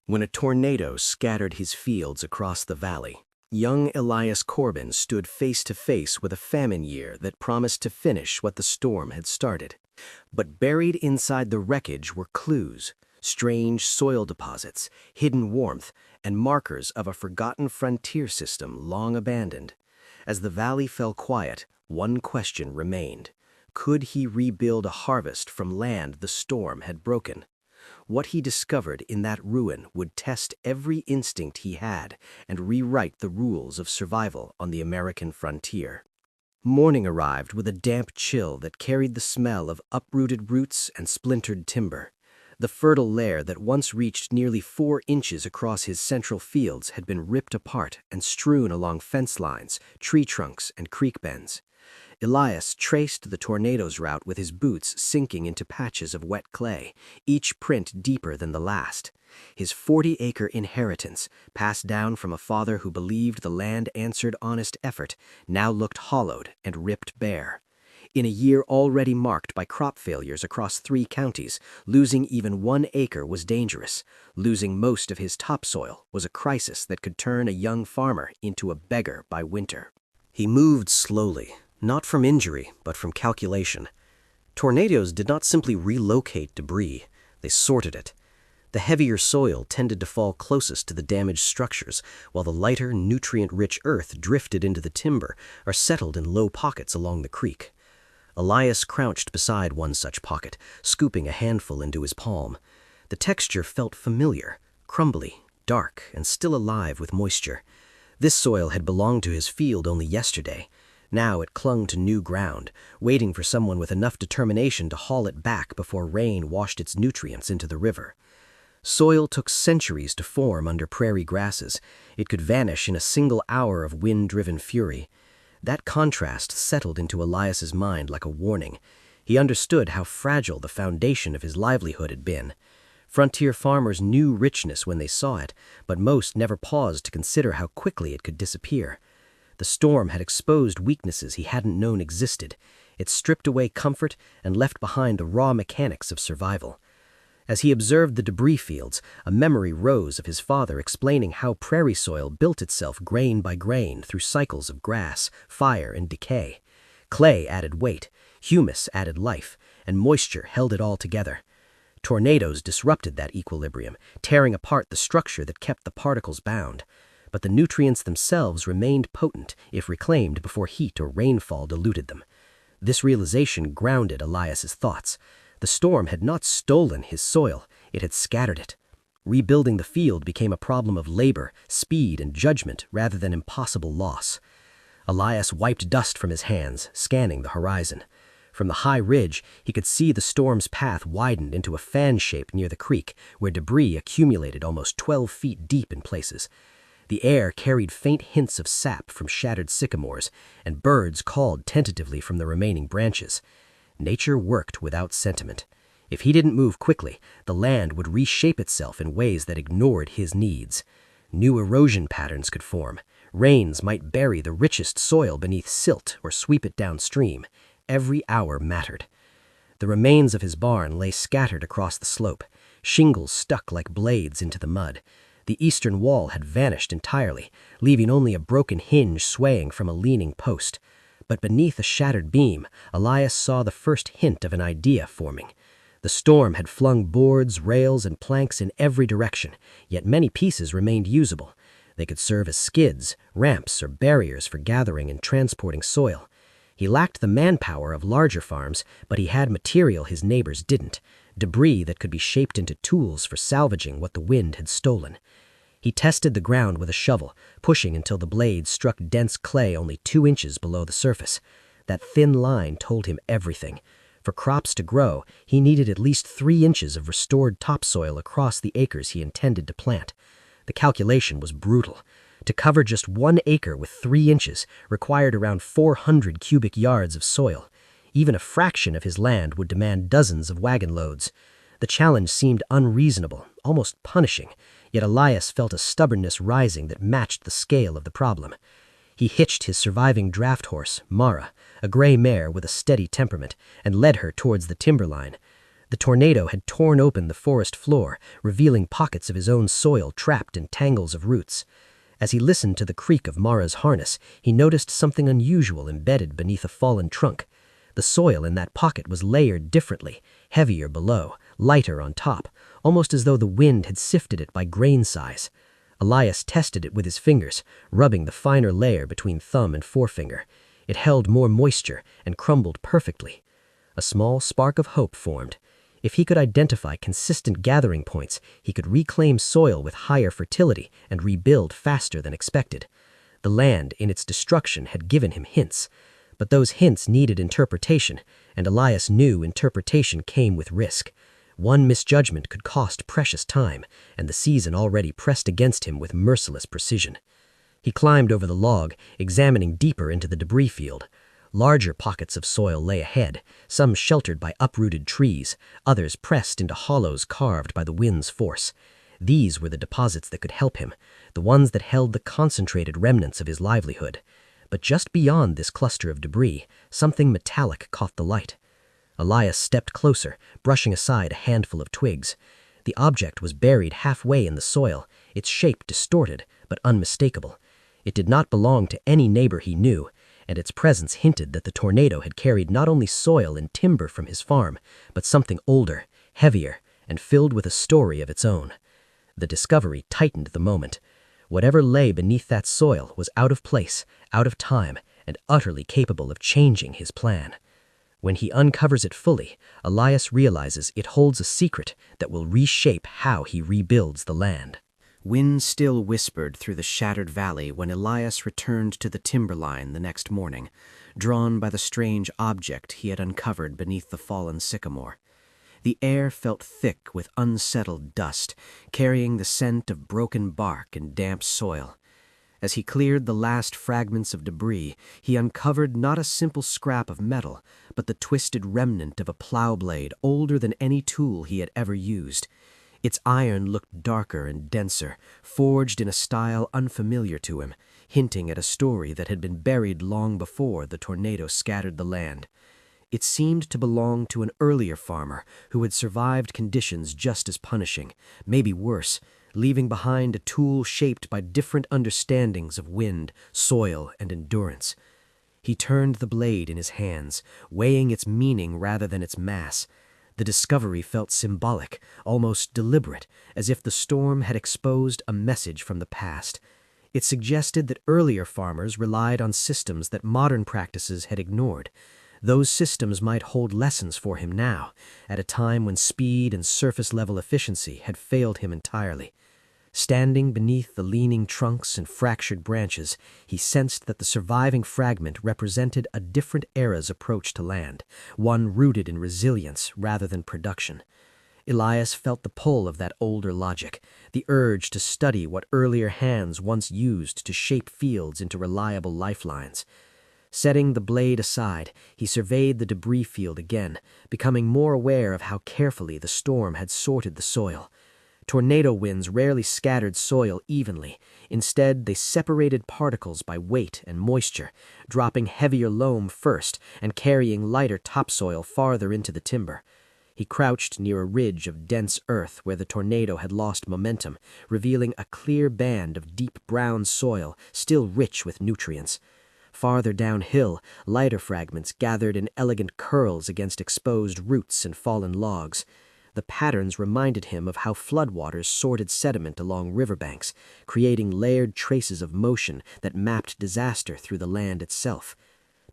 When a tornado scattered his fields across the valley, young Elias Corbin stood face to face with a famine year that promised to finish what the storm had started. But buried inside the wreckage were clues, strange soil deposits, hidden warmth, and markers of a forgotten frontier system long abandoned. As the valley fell quiet, one question remained. Could he rebuild a harvest from land the storm had broken? What he discovered in that ruin would test every instinct he had and rewrite the rules of survival on the American frontier. Morning arrived with a damp chill that carried the smell of uprooted roots and splintered timber. The fertile lair that once reached nearly 4 inches across his central fields had been ripped apart and strewn along fence lines, tree trunks, and creek bends. Elias traced the tornado's route with his boots sinking into patches of wet clay, each print deeper than the last. His 40-acre inheritance, passed down from a father who believed the land answered honest effort, now looked hollowed and ripped bare. In a year already marked by crop failures across 3 counties, losing even 1 acre was dangerous. Losing most of his topsoil was a crisis that could turn a young farmer into a beggar by winter. He moved slowly, not from injury, but from calculation. Tornadoes did not simply relocate debris, they sorted it. The heavier soil tended to fall closest to the damaged structures, while the lighter, nutrient-rich earth drifted into the timber or settled in low pockets along the creek. Elias crouched beside one such pocket, scooping a handful into his palm. The texture felt familiar, crumbly, dark, and still alive with moisture. This soil had belonged to his field only yesterday. Now it clung to new ground, waiting for someone with enough determination to haul it back before rain washed its nutrients into the river. Soil took centuries to form under prairie grasses. It could vanish in a single hour of wind-driven fury. That contrast settled into Elias's mind like a warning. He understood how fragile the foundation of his livelihood had been. Frontier farmers knew richness when they saw it, but most never paused to consider how quickly it could disappear. The storm had exposed weaknesses he hadn't known existed. It stripped away comfort and left behind the raw mechanics of survival. As he observed the debris fields, a memory rose of his father explaining how prairie soil built itself grain by grain through cycles of grass, fire, and decay. Clay added weight, humus added life, and moisture held it all together. Tornadoes disrupted that equilibrium, tearing apart the structure that kept the particles bound. But the nutrients themselves remained potent if reclaimed before heat or rainfall diluted them. This realization grounded Elias's thoughts. The storm had not stolen his soil, it had scattered it. Rebuilding the field became a problem of labor, speed, and judgment rather than impossible loss. Elias wiped dust from his hands, scanning the horizon. From the high ridge, he could see the storm's path widened into a fan shape near the creek, where debris accumulated almost 12 feet deep in places. The air carried faint hints of sap from shattered sycamores, and birds called tentatively from the remaining branches. Nature worked without sentiment. If he didn't move quickly, the land would reshape itself in ways that ignored his needs. New erosion patterns could form. Rains might bury the richest soil beneath silt or sweep it downstream. Every hour mattered. The remains of his barn lay scattered across the slope, shingles stuck like blades into the mud. The eastern wall had vanished entirely, leaving only a broken hinge swaying from a leaning post. But beneath a shattered beam, Elias saw the first hint of an idea forming. The storm had flung boards, rails, and planks in every direction, yet many pieces remained usable. They could serve as skids, ramps, or barriers for gathering and transporting soil. He lacked the manpower of larger farms, but he had material his neighbors didn't, debris that could be shaped into tools for salvaging what the wind had stolen. He tested the ground with a shovel, pushing until the blades struck dense clay only 2 inches below the surface. That thin line told him everything. For crops to grow, he needed at least 3 inches of restored topsoil across the acres he intended to plant. The calculation was brutal. To cover just 1 acre with 3 inches required around 400 cubic yards of soil. Even a fraction of his land would demand dozens of wagon loads. The challenge seemed unreasonable, almost punishing, yet Elias felt a stubbornness rising that matched the scale of the problem. He hitched his surviving draft horse, Mara, a gray mare with a steady temperament, and led her towards the timberline. The tornado had torn open the forest floor, revealing pockets of his own soil trapped in tangles of roots. As he listened to the creak of Mara's harness, he noticed something unusual embedded beneath a fallen trunk. The soil in that pocket was layered differently, heavier below, lighter on top, almost as though the wind had sifted it by grain size. Elias tested it with his fingers, rubbing the finer layer between thumb and forefinger. It held more moisture and crumbled perfectly. A small spark of hope formed. If he could identify consistent gathering points, he could reclaim soil with higher fertility and rebuild faster than expected. The land, in its destruction, had given him hints. But those hints needed interpretation, and Elias knew interpretation came with risk. One misjudgment could cost precious time, and the season already pressed against him with merciless precision. He climbed over the log, examining deeper into the debris field. Larger pockets of soil lay ahead, some sheltered by uprooted trees, others pressed into hollows carved by the wind's force. These were the deposits that could help him, the ones that held the concentrated remnants of his livelihood. But just beyond this cluster of debris, something metallic caught the light. Elias stepped closer, brushing aside a handful of twigs. The object was buried halfway in the soil, its shape distorted but unmistakable. It did not belong to any neighbor he knew, and its presence hinted that the tornado had carried not only soil and timber from his farm, but something older, heavier, and filled with a story of its own. The discovery tightened the moment. Whatever lay beneath that soil was out of place, out of time, and utterly capable of changing his plan. When he uncovers it fully, Elias realizes it holds a secret that will reshape how he rebuilds the land. Wind still whispered through the shattered valley when Elias returned to the timberline the next morning, drawn by the strange object he had uncovered beneath the fallen sycamore. The air felt thick with unsettled dust, carrying the scent of broken bark and damp soil. As he cleared the last fragments of debris, he uncovered not a simple scrap of metal, but the twisted remnant of a plow blade older than any tool he had ever used. Its iron looked darker and denser, forged in a style unfamiliar to him, hinting at a story that had been buried long before the tornado scattered the land. It seemed to belong to an earlier farmer who had survived conditions just as punishing, maybe worse, leaving behind a tool shaped by different understandings of wind, soil, and endurance. He turned the blade in his hands, weighing its meaning rather than its mass. The discovery felt symbolic, almost deliberate, as if the storm had exposed a message from the past. It suggested that earlier farmers relied on systems that modern practices had ignored. Those systems might hold lessons for him now, at a time when speed and surface-level efficiency had failed him entirely. Standing beneath the leaning trunks and fractured branches, he sensed that the surviving fragment represented a different era's approach to land, one rooted in resilience rather than production. Elias felt the pull of that older logic, the urge to study what earlier hands once used to shape fields into reliable lifelines. Setting the blade aside, he surveyed the debris field again, becoming more aware of how carefully the storm had sorted the soil. Tornado winds rarely scattered soil evenly. Instead, they separated particles by weight and moisture, dropping heavier loam first and carrying lighter topsoil farther into the timber. He crouched near a ridge of dense earth where the tornado had lost momentum, revealing a clear band of deep brown soil, still rich with nutrients. Farther downhill, lighter fragments gathered in elegant curls against exposed roots and fallen logs. The patterns reminded him of how floodwaters sorted sediment along riverbanks, creating layered traces of motion that mapped disaster through the land itself.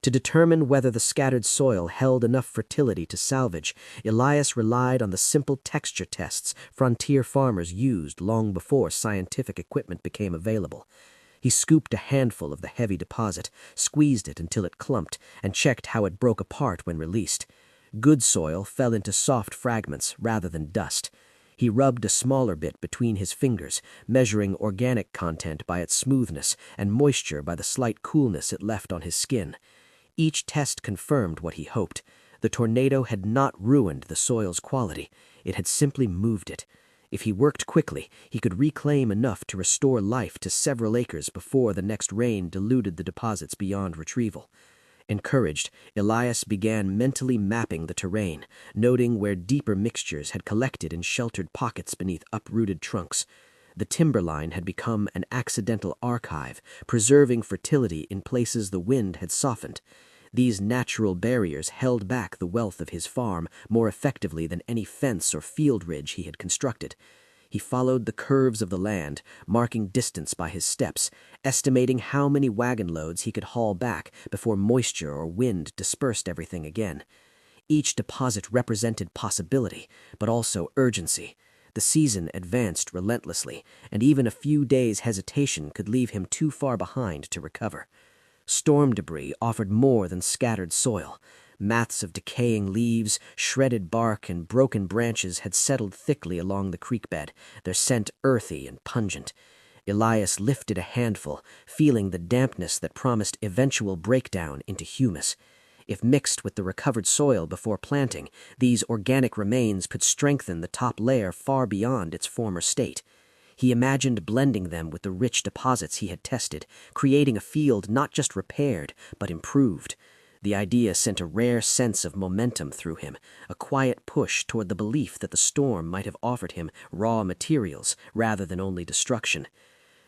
To determine whether the scattered soil held enough fertility to salvage, Elias relied on the simple texture tests frontier farmers used long before scientific equipment became available. He scooped a handful of the heavy deposit, squeezed it until it clumped, and checked how it broke apart when released. Good soil fell into soft fragments rather than dust. He rubbed a smaller bit between his fingers, measuring organic content by its smoothness and moisture by the slight coolness it left on his skin. Each test confirmed what he hoped. The tornado had not ruined the soil's quality. It had simply moved it. If he worked quickly, he could reclaim enough to restore life to several acres before the next rain diluted the deposits beyond retrieval. Encouraged, Elias began mentally mapping the terrain, noting where deeper mixtures had collected in sheltered pockets beneath uprooted trunks. The timberline had become an accidental archive, preserving fertility in places the wind had softened. These natural barriers held back the wealth of his farm more effectively than any fence or field ridge he had constructed. He followed the curves of the land, marking distance by his steps, estimating how many wagon loads he could haul back before moisture or wind dispersed everything again. Each deposit represented possibility, but also urgency. The season advanced relentlessly, and even a few days' hesitation could leave him too far behind to recover. Storm debris offered more than scattered soil. Mats of decaying leaves, shredded bark, and broken branches had settled thickly along the creek bed, their scent earthy and pungent. Elias lifted a handful, feeling the dampness that promised eventual breakdown into humus. If mixed with the recovered soil before planting, these organic remains could strengthen the top layer far beyond its former state. He imagined blending them with the rich deposits he had tested, creating a field not just repaired, but improved. The idea sent a rare sense of momentum through him, a quiet push toward the belief that the storm might have offered him raw materials rather than only destruction.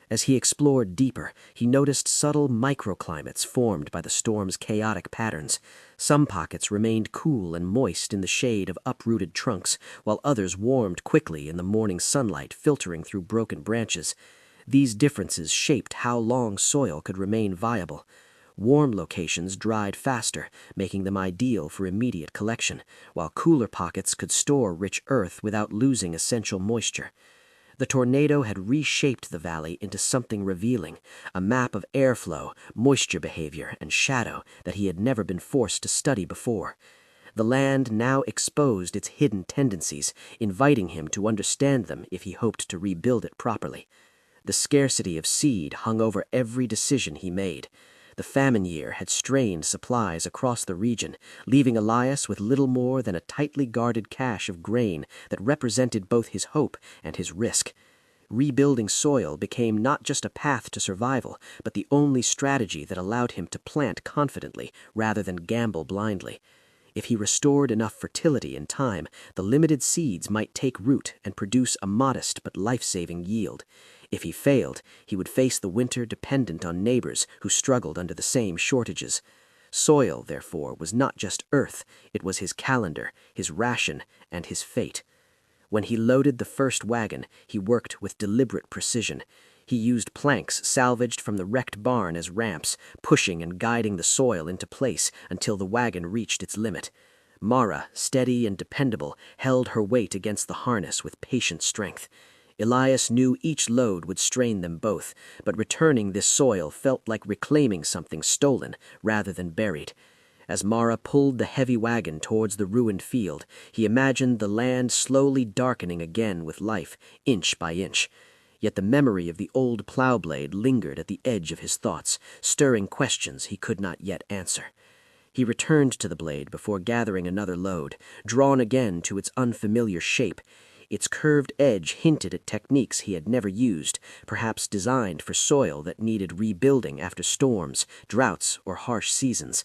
As he explored deeper, he noticed subtle microclimates formed by the storm's chaotic patterns. Some pockets remained cool and moist in the shade of uprooted trunks, while others warmed quickly in the morning sunlight filtering through broken branches. These differences shaped how long soil could remain viable. Warm locations dried faster, making them ideal for immediate collection, while cooler pockets could store rich earth without losing essential moisture. The tornado had reshaped the valley into something revealing, a map of airflow, moisture behavior, and shadow that he had never been forced to study before. The land now exposed its hidden tendencies, inviting him to understand them if he hoped to rebuild it properly. The scarcity of seed hung over every decision he made. The famine year had strained supplies across the region, leaving Elias with little more than a tightly guarded cache of grain that represented both his hope and his risk. Rebuilding soil became not just a path to survival, but the only strategy that allowed him to plant confidently rather than gamble blindly. If he restored enough fertility in time, the limited seeds might take root and produce a modest but life-saving yield. If he failed, he would face the winter dependent on neighbors who struggled under the same shortages. Soil, therefore, was not just earth, it was his calendar, his ration, and his fate. When he loaded the first wagon, he worked with deliberate precision. He used planks salvaged from the wrecked barn as ramps, pushing and guiding the soil into place until the wagon reached its limit. Mara, steady and dependable, held her weight against the harness with patient strength. Elias knew each load would strain them both, but returning this soil felt like reclaiming something stolen rather than buried. As Mara pulled the heavy wagon towards the ruined field, he imagined the land slowly darkening again with life, inch by inch. Yet the memory of the old plow blade lingered at the edge of his thoughts, stirring questions he could not yet answer. He returned to the blade before gathering another load, drawn again to its unfamiliar shape. Its curved edge hinted at techniques he had never used, perhaps designed for soil that needed rebuilding after storms, droughts, or harsh seasons.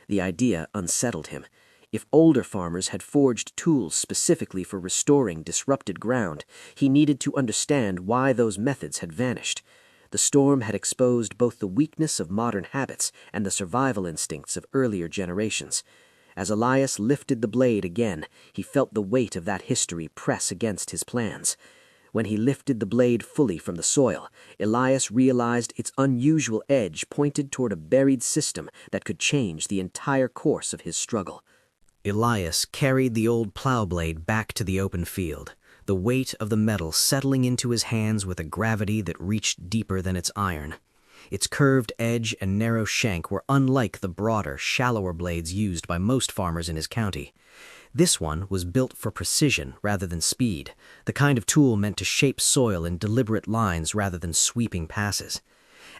The idea unsettled him. If older farmers had forged tools specifically for restoring disrupted ground, he needed to understand why those methods had vanished. The storm had exposed both the weakness of modern habits and the survival instincts of earlier generations. As Elias lifted the blade again, he felt the weight of that history press against his plans. When he lifted the blade fully from the soil, Elias realized its unusual edge pointed toward a buried system that could change the entire course of his struggle. Elias carried the old plow blade back to the open field, the weight of the metal settling into his hands with a gravity that reached deeper than its iron. Its curved edge and narrow shank were unlike the broader, shallower blades used by most farmers in his county. This one was built for precision rather than speed, the kind of tool meant to shape soil in deliberate lines rather than sweeping passes.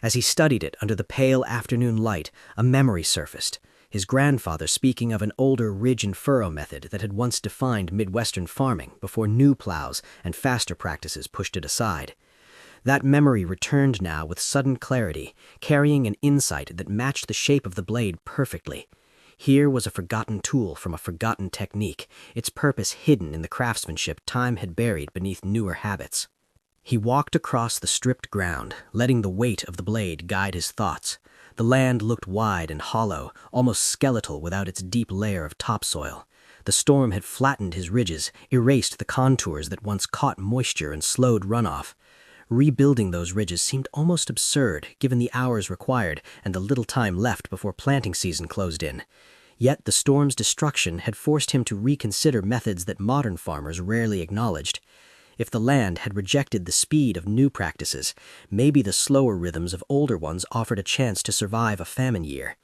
As he studied it under the pale afternoon light, a memory surfaced, his grandfather speaking of an older ridge and furrow method that had once defined Midwestern farming before new plows and faster practices pushed it aside. That memory returned now with sudden clarity, carrying an insight that matched the shape of the blade perfectly. Here was a forgotten tool from a forgotten technique, its purpose hidden in the craftsmanship time had buried beneath newer habits. He walked across the stripped ground, letting the weight of the blade guide his thoughts. The land looked wide and hollow, almost skeletal without its deep layer of topsoil. The storm had flattened his ridges, erased the contours that once caught moisture and slowed runoff. Rebuilding those ridges seemed almost absurd, given the hours required and the little time left before planting season closed in. Yet the storm's destruction had forced him to reconsider methods that modern farmers rarely acknowledged. If the land had rejected the speed of new practices, maybe the slower rhythms of older ones offered a chance to survive a famine year.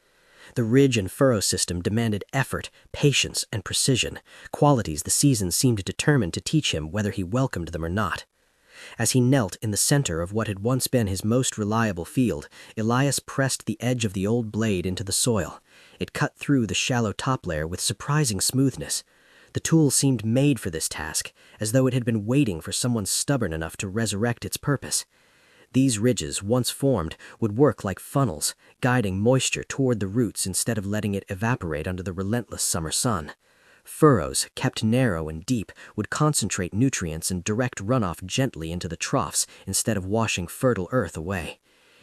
The ridge and furrow system demanded effort, patience, and precision, qualities the season seemed determined to teach him whether he welcomed them or not. As he knelt in the center of what had once been his most reliable field, Elias pressed the edge of the old blade into the soil. It cut through the shallow top layer with surprising smoothness. The tool seemed made for this task, as though it had been waiting for someone stubborn enough to resurrect its purpose. These ridges, once formed, would work like funnels, guiding moisture toward the roots instead of letting it evaporate under the relentless summer sun. Furrows, kept narrow and deep, would concentrate nutrients and direct runoff gently into the troughs instead of washing fertile earth away.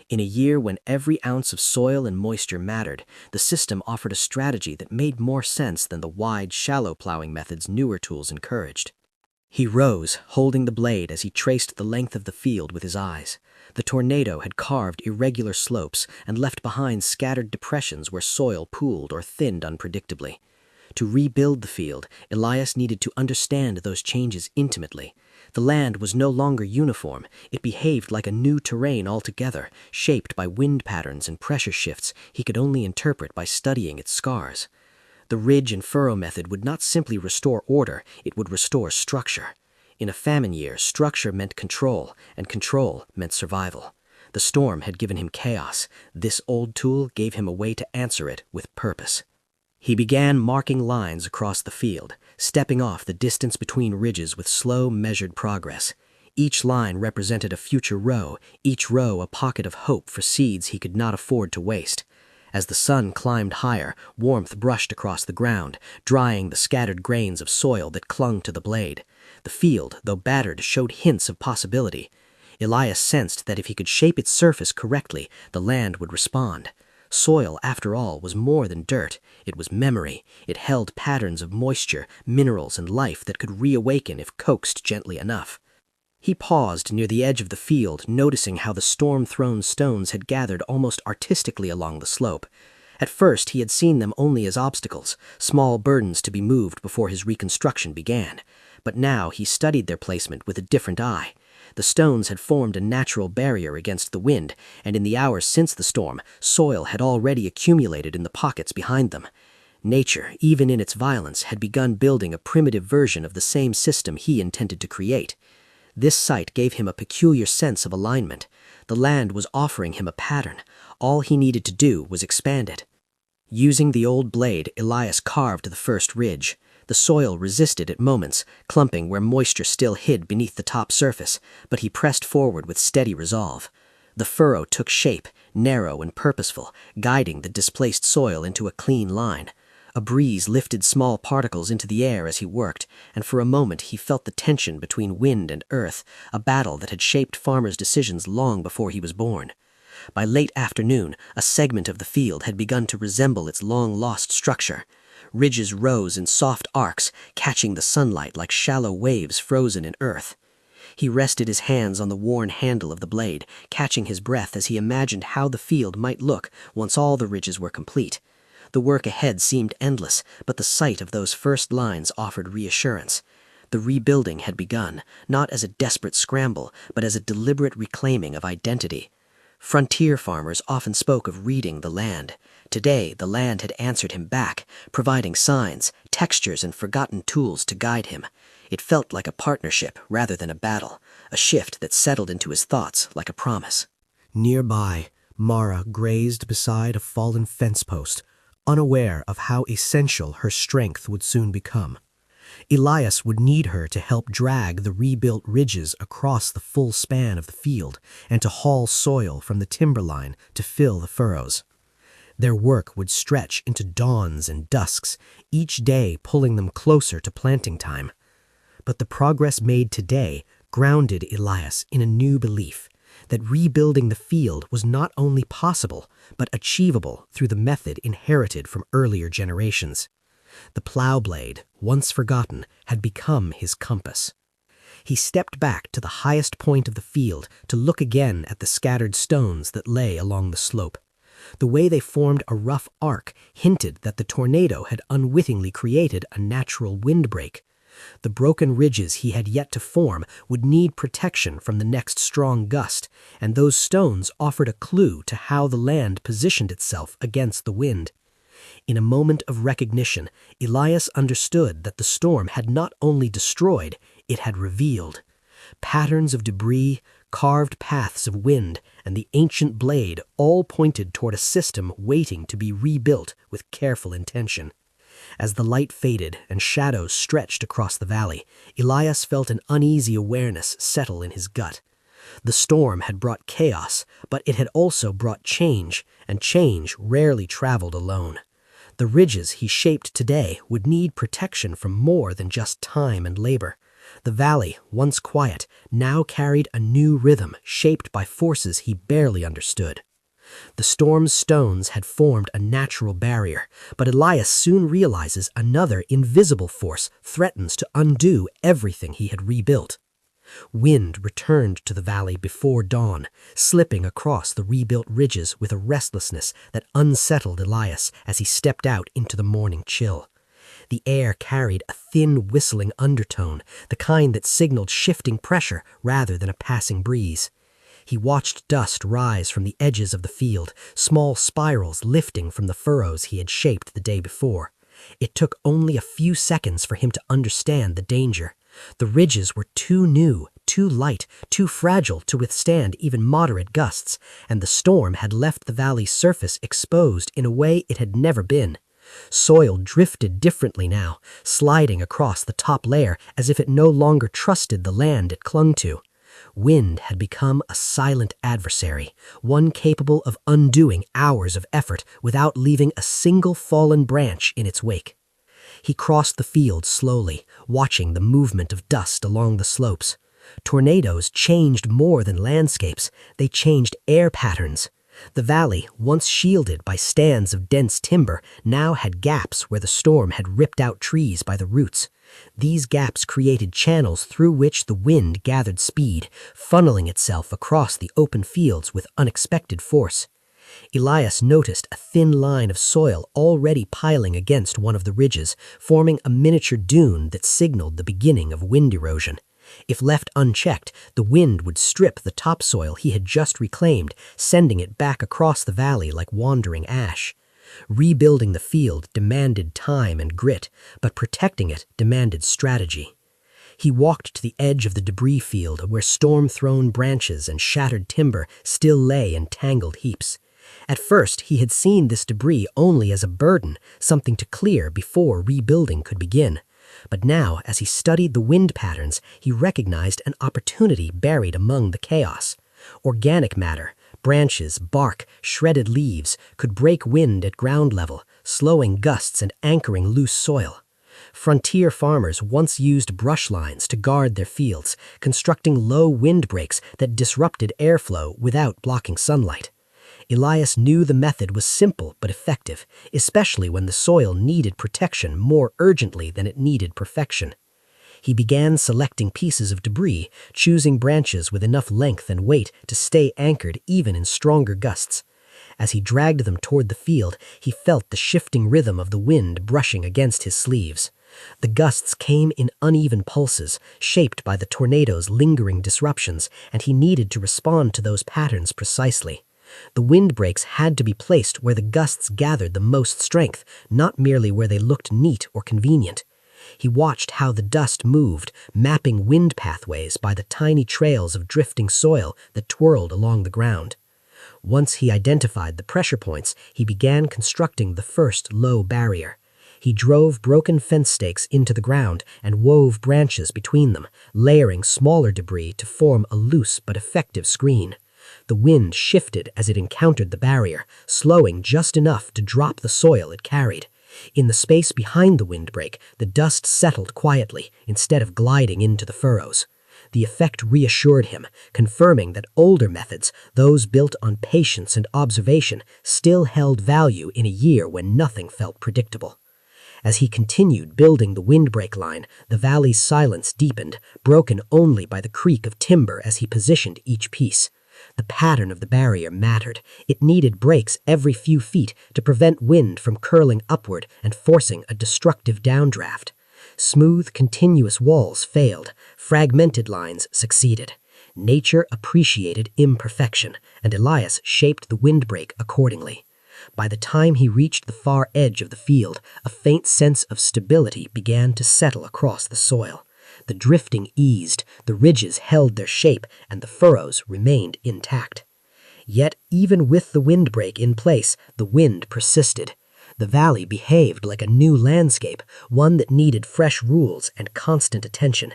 In a year when every ounce of soil and moisture mattered, the system offered a strategy that made more sense than the wide, shallow plowing methods newer tools encouraged. He rose, holding the blade as he traced the length of the field with his eyes. The tornado had carved irregular slopes and left behind scattered depressions where soil pooled or thinned unpredictably. To rebuild the field, Elias needed to understand those changes intimately. The land was no longer uniform. It behaved like a new terrain altogether, shaped by wind patterns and pressure shifts he could only interpret by studying its scars. The ridge and furrow method would not simply restore order, it would restore structure. In a famine year, structure meant control, and control meant survival. The storm had given him chaos. This old tool gave him a way to answer it with purpose. He began marking lines across the field, stepping off the distance between ridges with slow, measured progress. Each line represented a future row, each row a pocket of hope for seeds he could not afford to waste. As the sun climbed higher, warmth brushed across the ground, drying the scattered grains of soil that clung to the blade. The field, though battered, showed hints of possibility. Elias sensed that if he could shape its surface correctly, the land would respond. Soil, after all, was more than dirt. It was memory. It held patterns of moisture, minerals, and life that could reawaken if coaxed gently enough. He paused near the edge of the field, noticing how the storm-thrown stones had gathered almost artistically along the slope. At first, he had seen them only as obstacles, small burdens to be moved before his reconstruction began. But now he studied their placement with a different eye. The stones had formed a natural barrier against the wind, and in the hours since the storm, soil had already accumulated in the pockets behind them. Nature, even in its violence, had begun building a primitive version of the same system he intended to create. This sight gave him a peculiar sense of alignment. The land was offering him a pattern. All he needed to do was expand it. Using the old blade, Elias carved the first ridge. The soil resisted at moments, clumping where moisture still hid beneath the top surface, but he pressed forward with steady resolve. The furrow took shape, narrow and purposeful, guiding the displaced soil into a clean line. A breeze lifted small particles into the air as he worked, and for a moment he felt the tension between wind and earth, a battle that had shaped farmers' decisions long before he was born. By late afternoon, a segment of the field had begun to resemble its long-lost structure. Ridges rose in soft arcs, catching the sunlight like shallow waves frozen in earth. He rested his hands on the worn handle of the blade, catching his breath as he imagined how the field might look once all the ridges were complete. The work ahead seemed endless, but the sight of those first lines offered reassurance. The rebuilding had begun, not as a desperate scramble, but as a deliberate reclaiming of identity. Frontier farmers often spoke of reading the land. Today, the land had answered him back, providing signs, textures, and forgotten tools to guide him. It felt like a partnership rather than a battle, a shift that settled into his thoughts like a promise. Nearby, Mara grazed beside a fallen fence post, unaware of how essential her strength would soon become. Elias would need her to help drag the rebuilt ridges across the full span of the field and to haul soil from the timberline to fill the furrows. Their work would stretch into dawns and dusks, each day pulling them closer to planting time. But the progress made today grounded Elias in a new belief that rebuilding the field was not only possible, but achievable through the method inherited from earlier generations. The plow blade, once forgotten, had become his compass. He stepped back to the highest point of the field to look again at the scattered stones that lay along the slope. The way they formed a rough arc hinted that the tornado had unwittingly created a natural windbreak. The broken ridges he had yet to form would need protection from the next strong gust, and those stones offered a clue to how the land positioned itself against the wind. In a moment of recognition, Elias understood that the storm had not only destroyed, it had revealed. Patterns of debris, carved paths of wind, and the ancient blade all pointed toward a system waiting to be rebuilt with careful intention. As the light faded and shadows stretched across the valley, Elias felt an uneasy awareness settle in his gut. The storm had brought chaos, but it had also brought change, and change rarely traveled alone. The ridges he shaped today would need protection from more than just time and labor. The valley, once quiet, now carried a new rhythm shaped by forces he barely understood. The storm's stones had formed a natural barrier, but Elias soon realizes another invisible force threatens to undo everything he had rebuilt. Wind returned to the valley before dawn, slipping across the rebuilt ridges with a restlessness that unsettled Elias as he stepped out into the morning chill. The air carried a thin whistling undertone, the kind that signaled shifting pressure rather than a passing breeze. He watched dust rise from the edges of the field, small spirals lifting from the furrows he had shaped the day before. It took only a few seconds for him to understand the danger. The ridges were too new, too light, too fragile to withstand even moderate gusts, and the storm had left the valley's surface exposed in a way it had never been. Soil drifted differently now, sliding across the top layer as if it no longer trusted the land it clung to. Wind had become a silent adversary, one capable of undoing hours of effort without leaving a single fallen branch in its wake. He crossed the field slowly, watching the movement of dust along the slopes. Tornadoes changed more than landscapes, they changed air patterns. The valley, once shielded by stands of dense timber, now had gaps where the storm had ripped out trees by the roots. These gaps created channels through which the wind gathered speed, funneling itself across the open fields with unexpected force. Elias noticed a thin line of soil already piling against one of the ridges, forming a miniature dune that signaled the beginning of wind erosion. If left unchecked, the wind would strip the topsoil he had just reclaimed, sending it back across the valley like wandering ash. Rebuilding the field demanded time and grit, but protecting it demanded strategy. He walked to the edge of the debris field where storm-thrown branches and shattered timber still lay in tangled heaps. At first, he had seen this debris only as a burden, something to clear before rebuilding could begin. But now, as he studied the wind patterns, he recognized an opportunity buried among the chaos. Organic matter, branches, bark, shredded leaves, could break wind at ground level, slowing gusts and anchoring loose soil. Frontier farmers once used brush lines to guard their fields, constructing low windbreaks that disrupted airflow without blocking sunlight. Elias knew the method was simple but effective, especially when the soil needed protection more urgently than it needed perfection. He began selecting pieces of debris, choosing branches with enough length and weight to stay anchored even in stronger gusts. As he dragged them toward the field, he felt the shifting rhythm of the wind brushing against his sleeves. The gusts came in uneven pulses, shaped by the tornado's lingering disruptions, and he needed to respond to those patterns precisely. The windbreaks had to be placed where the gusts gathered the most strength, not merely where they looked neat or convenient. He watched how the dust moved, mapping wind pathways by the tiny trails of drifting soil that twirled along the ground. Once he identified the pressure points, he began constructing the first low barrier. He drove broken fence stakes into the ground and wove branches between them, layering smaller debris to form a loose but effective screen. The wind shifted as it encountered the barrier, slowing just enough to drop the soil it carried. In the space behind the windbreak, the dust settled quietly instead of gliding into the furrows. The effect reassured him, confirming that older methods, those built on patience and observation, still held value in a year when nothing felt predictable. As he continued building the windbreak line, the valley's silence deepened, broken only by the creak of timber as he positioned each piece. The pattern of the barrier mattered. It needed breaks every few feet to prevent wind from curling upward and forcing a destructive downdraft. Smooth, continuous walls failed. Fragmented lines succeeded. Nature appreciated imperfection, and Elias shaped the windbreak accordingly. By the time he reached the far edge of the field, a faint sense of stability began to settle across the soil. The drifting eased, the ridges held their shape, and the furrows remained intact. Yet, even with the windbreak in place, the wind persisted. The valley behaved like a new landscape, one that needed fresh rules and constant attention.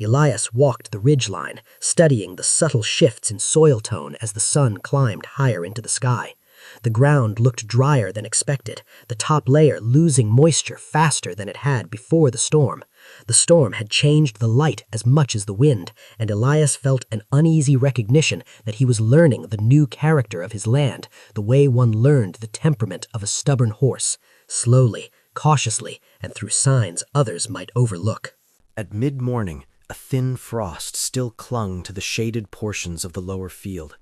Elias walked the ridgeline, studying the subtle shifts in soil tone as the sun climbed higher into the sky. The ground looked drier than expected, the top layer losing moisture faster than it had before the storm. The storm had changed the light as much as the wind, and Elias felt an uneasy recognition that he was learning the new character of his land, the way one learned the temperament of a stubborn horse, slowly, cautiously, and through signs others might overlook. At mid-morning, a thin frost still clung to the shaded portions of the lower field.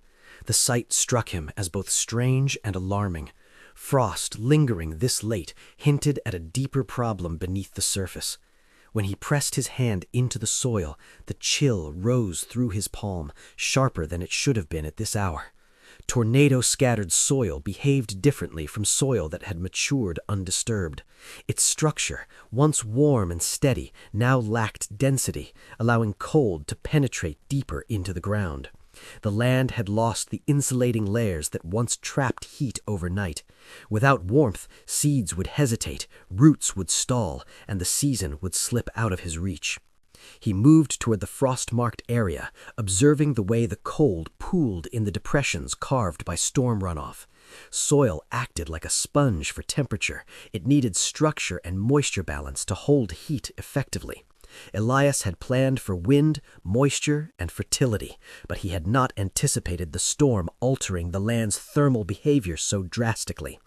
The sight struck him as both strange and alarming. Frost, lingering this late, hinted at a deeper problem beneath the surface. When he pressed his hand into the soil, the chill rose through his palm, sharper than it should have been at this hour. Tornado-scattered soil behaved differently from soil that had matured undisturbed. Its structure, once warm and steady, now lacked density, allowing cold to penetrate deeper into the ground. The land had lost the insulating layers that once trapped heat overnight. Without warmth, seeds would hesitate, roots would stall, and the season would slip out of his reach. He moved toward the frost-marked area, observing the way the cold pooled in the depressions carved by storm runoff. Soil acted like a sponge for temperature. It needed structure and moisture balance to hold heat effectively. Elias had planned for wind, moisture, and fertility, but he had not anticipated the storm altering the land's thermal behavior so drastically.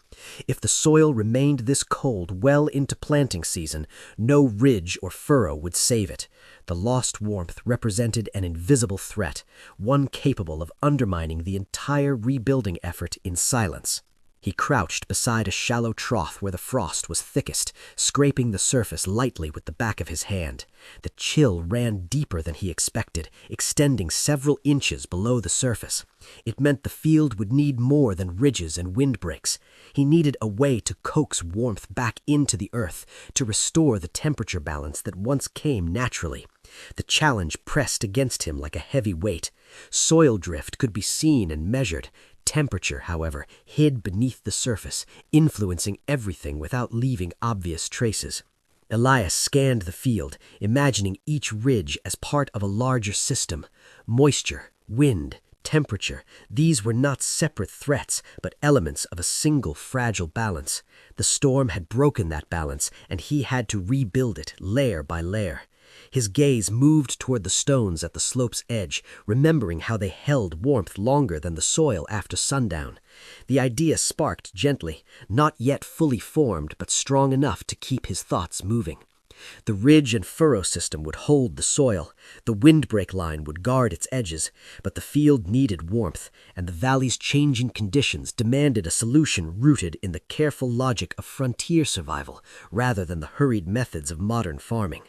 If the soil remained this cold well into planting season, no ridge or furrow would save it. The lost warmth represented an invisible threat, one capable of undermining the entire rebuilding effort in silence. He crouched beside a shallow trough where the frost was thickest, scraping the surface lightly with the back of his hand. The chill ran deeper than he expected, extending several inches below the surface. It meant the field would need more than ridges and windbreaks. He needed a way to coax warmth back into the earth, to restore the temperature balance that once came naturally. The challenge pressed against him like a heavy weight. Soil drift could be seen and measured. Temperature, however, hid beneath the surface, influencing everything without leaving obvious traces. Elias scanned the field, imagining each ridge as part of a larger system. Moisture, wind, temperature, these were not separate threats, but elements of a single fragile balance. The storm had broken that balance, and he had to rebuild it layer by layer. His gaze moved toward the stones at the slope's edge, remembering how they held warmth longer than the soil after sundown. The idea sparked gently, not yet fully formed, but strong enough to keep his thoughts moving. The ridge and furrow system would hold the soil, the windbreak line would guard its edges, but the field needed warmth, and the valley's changing conditions demanded a solution rooted in the careful logic of frontier survival rather than the hurried methods of modern farming.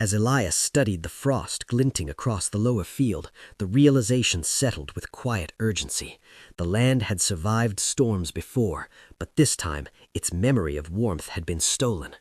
As Elias studied the frost glinting across the lower field, the realization settled with quiet urgency. The land had survived storms before, but this time its memory of warmth had been stolen.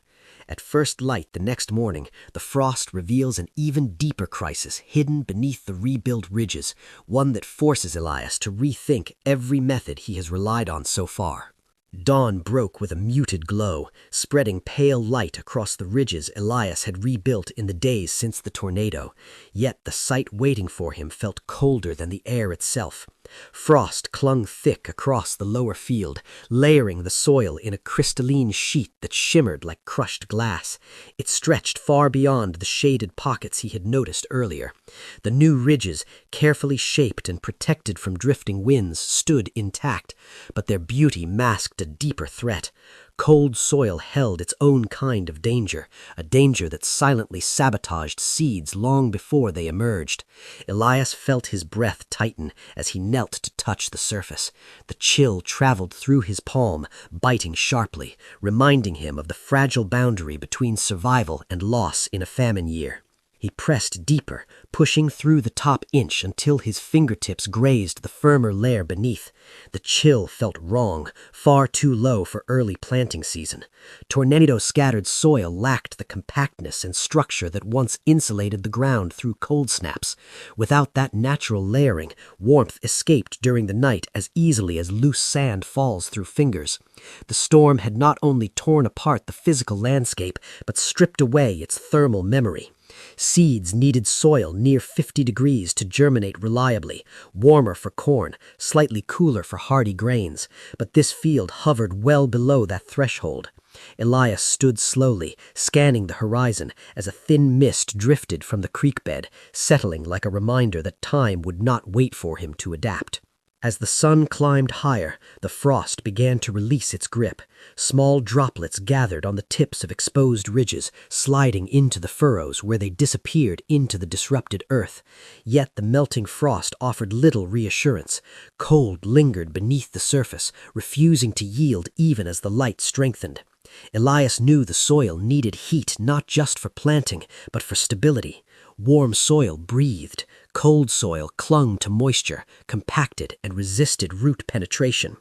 At first light the next morning, the frost reveals an even deeper crisis hidden beneath the rebuilt ridges, one that forces Elias to rethink every method he has relied on so far. Dawn broke with a muted glow, spreading pale light across the ridges Elias had rebuilt in the days since the tornado. Yet the sight waiting for him felt colder than the air itself. Frost clung thick across the lower field, layering the soil in a crystalline sheet that shimmered like crushed glass. It stretched far beyond the shaded pockets he had noticed earlier. The new ridges, carefully shaped and protected from drifting winds, stood intact, but their beauty masked a deeper threat. Cold soil held its own kind of danger, a danger that silently sabotaged seeds long before they emerged. Elias felt his breath tighten as he knelt to touch the surface. The chill traveled through his palm, biting sharply, reminding him of the fragile boundary between survival and loss in a famine year. He pressed deeper, pushing through the top inch until his fingertips grazed the firmer layer beneath. The chill felt wrong, far too low for early planting season. Tornado-scattered soil lacked the compactness and structure that once insulated the ground through cold snaps. Without that natural layering, warmth escaped during the night as easily as loose sand falls through fingers. The storm had not only torn apart the physical landscape, but stripped away its thermal memory. Seeds needed soil near 50 degrees to germinate reliably, warmer for corn, slightly cooler for hardy grains, but this field hovered well below that threshold. Elias stood slowly, scanning the horizon as a thin mist drifted from the creek bed, settling like a reminder that time would not wait for him to adapt. As the sun climbed higher, the frost began to release its grip. Small droplets gathered on the tips of exposed ridges, sliding into the furrows where they disappeared into the disrupted earth. Yet the melting frost offered little reassurance. Cold lingered beneath the surface, refusing to yield even as the light strengthened. Elias knew the soil needed heat not just for planting, but for stability. Warm soil breathed. Cold soil clung to moisture, compacted, and resisted root penetration.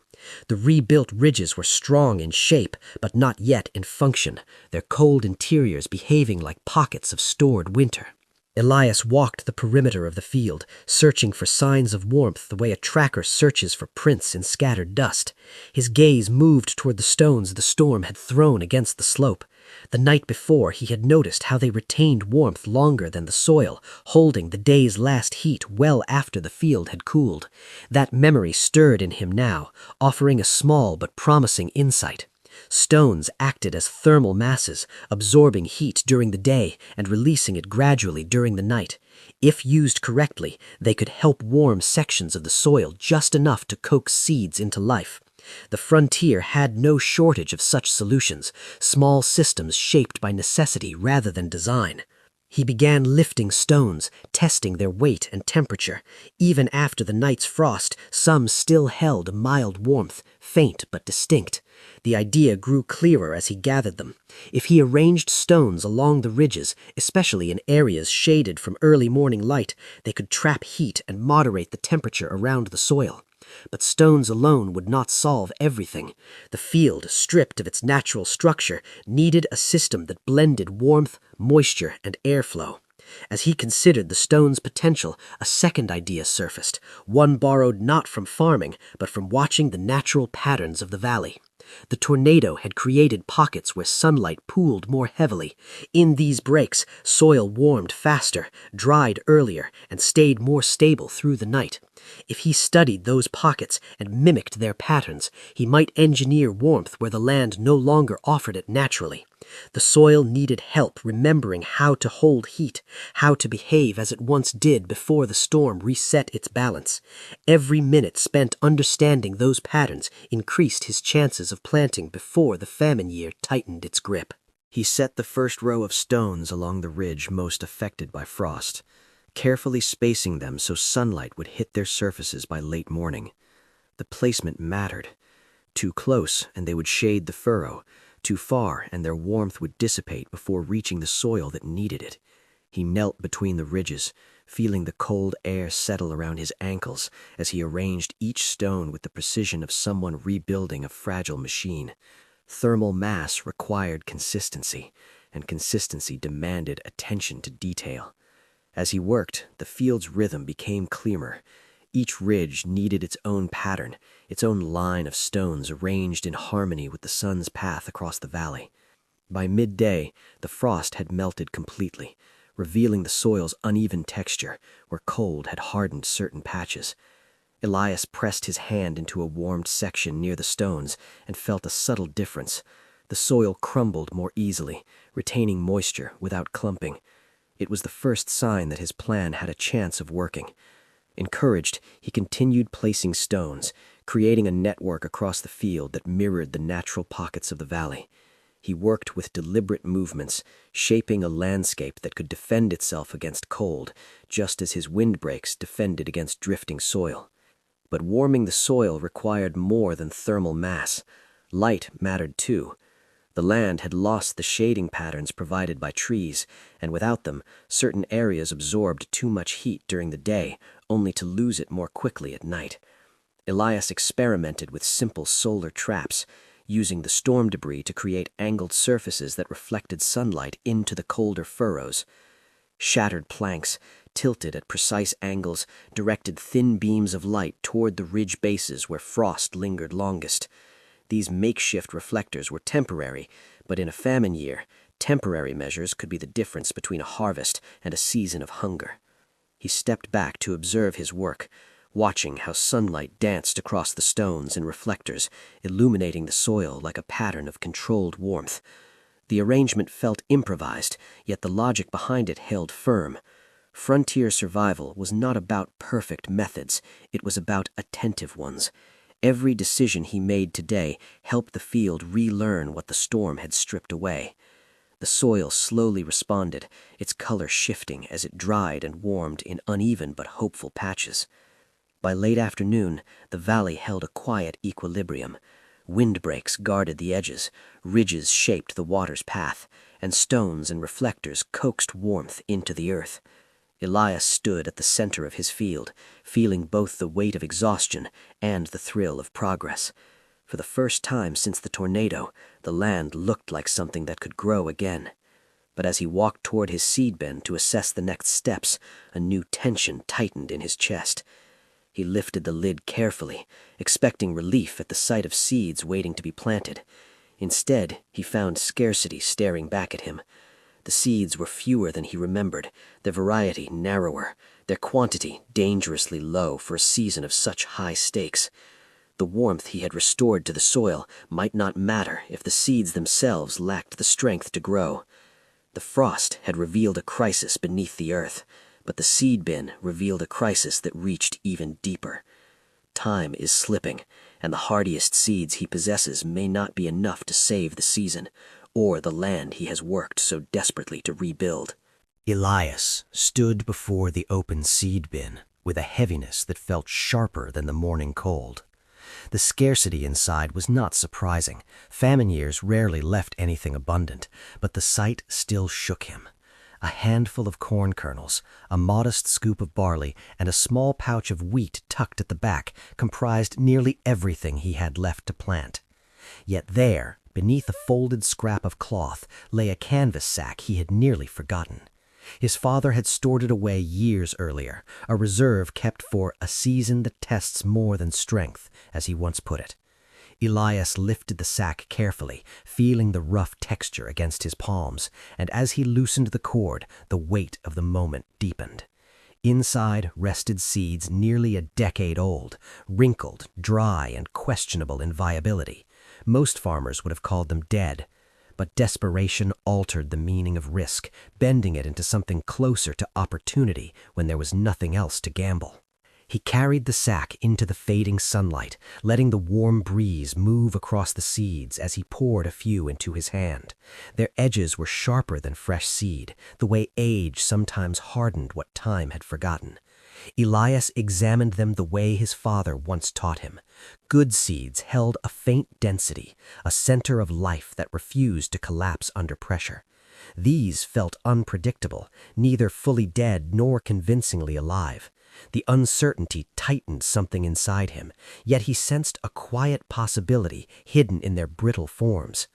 The rebuilt ridges were strong in shape, but not yet in function, their cold interiors behaving like pockets of stored winter. Elias walked the perimeter of the field, searching for signs of warmth the way a tracker searches for prints in scattered dust. His gaze moved toward the stones the storm had thrown against the slope. The night before, he had noticed how they retained warmth longer than the soil, holding the day's last heat well after the field had cooled. That memory stirred in him now, offering a small but promising insight. Stones acted as thermal masses, absorbing heat during the day and releasing it gradually during the night. If used correctly, they could help warm sections of the soil just enough to coax seeds into life. The frontier had no shortage of such solutions, small systems shaped by necessity rather than design. He began lifting stones, testing their weight and temperature. Even after the night's frost, some still held a mild warmth, faint but distinct. The idea grew clearer as he gathered them. If he arranged stones along the ridges, especially in areas shaded from early morning light, they could trap heat and moderate the temperature around the soil. But stones alone would not solve everything. The field, stripped of its natural structure, needed a system that blended warmth, moisture, and airflow. As he considered the stone's potential, a second idea surfaced, one borrowed not from farming, but from watching the natural patterns of the valley. The tornado had created pockets where sunlight pooled more heavily. In these breaks, soil warmed faster, dried earlier, and stayed more stable through the night. If he studied those pockets and mimicked their patterns, he might engineer warmth where the land no longer offered it naturally. The soil needed help remembering how to hold heat, how to behave as it once did before the storm reset its balance. Every minute spent understanding those patterns increased his chances of planting before the famine year tightened its grip. He set the first row of stones along the ridge most affected by frost, carefully spacing them so sunlight would hit their surfaces by late morning. The placement mattered. Too close, and they would shade the furrow. Too far, and their warmth would dissipate before reaching the soil that needed it. He knelt between the ridges, feeling the cold air settle around his ankles as he arranged each stone with the precision of someone rebuilding a fragile machine. Thermal mass required consistency, and consistency demanded attention to detail. As he worked, the field's rhythm became clearer. Each ridge needed its own pattern, its own line of stones arranged in harmony with the sun's path across the valley. By midday, the frost had melted completely, revealing the soil's uneven texture where cold had hardened certain patches. Elias pressed his hand into a warmed section near the stones and felt a subtle difference. The soil crumbled more easily, retaining moisture without clumping. It was the first sign that his plan had a chance of working. Encouraged, he continued placing stones, creating a network across the field that mirrored the natural pockets of the valley. He worked with deliberate movements, shaping a landscape that could defend itself against cold, just as his windbreaks defended against drifting soil. But warming the soil required more than thermal mass. Light mattered too. The land had lost the shading patterns provided by trees, and without them, certain areas absorbed too much heat during the day, only to lose it more quickly at night. Elias experimented with simple solar traps, using the storm debris to create angled surfaces that reflected sunlight into the colder furrows. Shattered planks, tilted at precise angles, directed thin beams of light toward the ridge bases where frost lingered longest. These makeshift reflectors were temporary, but in a famine year, temporary measures could be the difference between a harvest and a season of hunger. He stepped back to observe his work, watching how sunlight danced across the stones and reflectors, illuminating the soil like a pattern of controlled warmth. The arrangement felt improvised, yet the logic behind it held firm. Frontier survival was not about perfect methods, it was about attentive ones. Every decision he made today helped the field relearn what the storm had stripped away. The soil slowly responded, its color shifting as it dried and warmed in uneven but hopeful patches. By late afternoon, the valley held a quiet equilibrium. Windbreaks guarded the edges, ridges shaped the water's path, and stones and reflectors coaxed warmth into the earth. Elias stood at the center of his field, feeling both the weight of exhaustion and the thrill of progress. For the first time since the tornado, the land looked like something that could grow again. But as he walked toward his seed bin to assess the next steps, a new tension tightened in his chest. He lifted the lid carefully, expecting relief at the sight of seeds waiting to be planted. Instead, he found scarcity staring back at him. The seeds were fewer than he remembered, their variety narrower, their quantity dangerously low for a season of such high stakes. The warmth he had restored to the soil might not matter if the seeds themselves lacked the strength to grow. The frost had revealed a crisis beneath the earth, but the seed bin revealed a crisis that reached even deeper. Time is slipping, and the hardiest seeds he possesses may not be enough to save the season, or the land he has worked so desperately to rebuild. Elias stood before the open seed bin with a heaviness that felt sharper than the morning cold. The scarcity inside was not surprising. Famine years rarely left anything abundant, but the sight still shook him. A handful of corn kernels, a modest scoop of barley, and a small pouch of wheat tucked at the back comprised nearly everything he had left to plant. Yet there, beneath a folded scrap of cloth, lay a canvas sack he had nearly forgotten. His father had stored it away years earlier, a reserve kept for a season that tests more than strength, as he once put it. Elias lifted the sack carefully, feeling the rough texture against his palms, and as he loosened the cord, the weight of the moment deepened. Inside rested seeds nearly a decade old, wrinkled, dry, and questionable in viability. Most farmers would have called them dead, but desperation altered the meaning of risk, bending it into something closer to opportunity when there was nothing else to gamble. He carried the sack into the fading sunlight, letting the warm breeze move across the seeds as he poured a few into his hand. Their edges were sharper than fresh seed, the way age sometimes hardened what time had forgotten. Elias examined them the way his father once taught him. Good seeds held a faint density, a center of life that refused to collapse under pressure. These felt unpredictable, neither fully dead nor convincingly alive. The uncertainty tightened something inside him, yet he sensed a quiet possibility hidden in their brittle forms.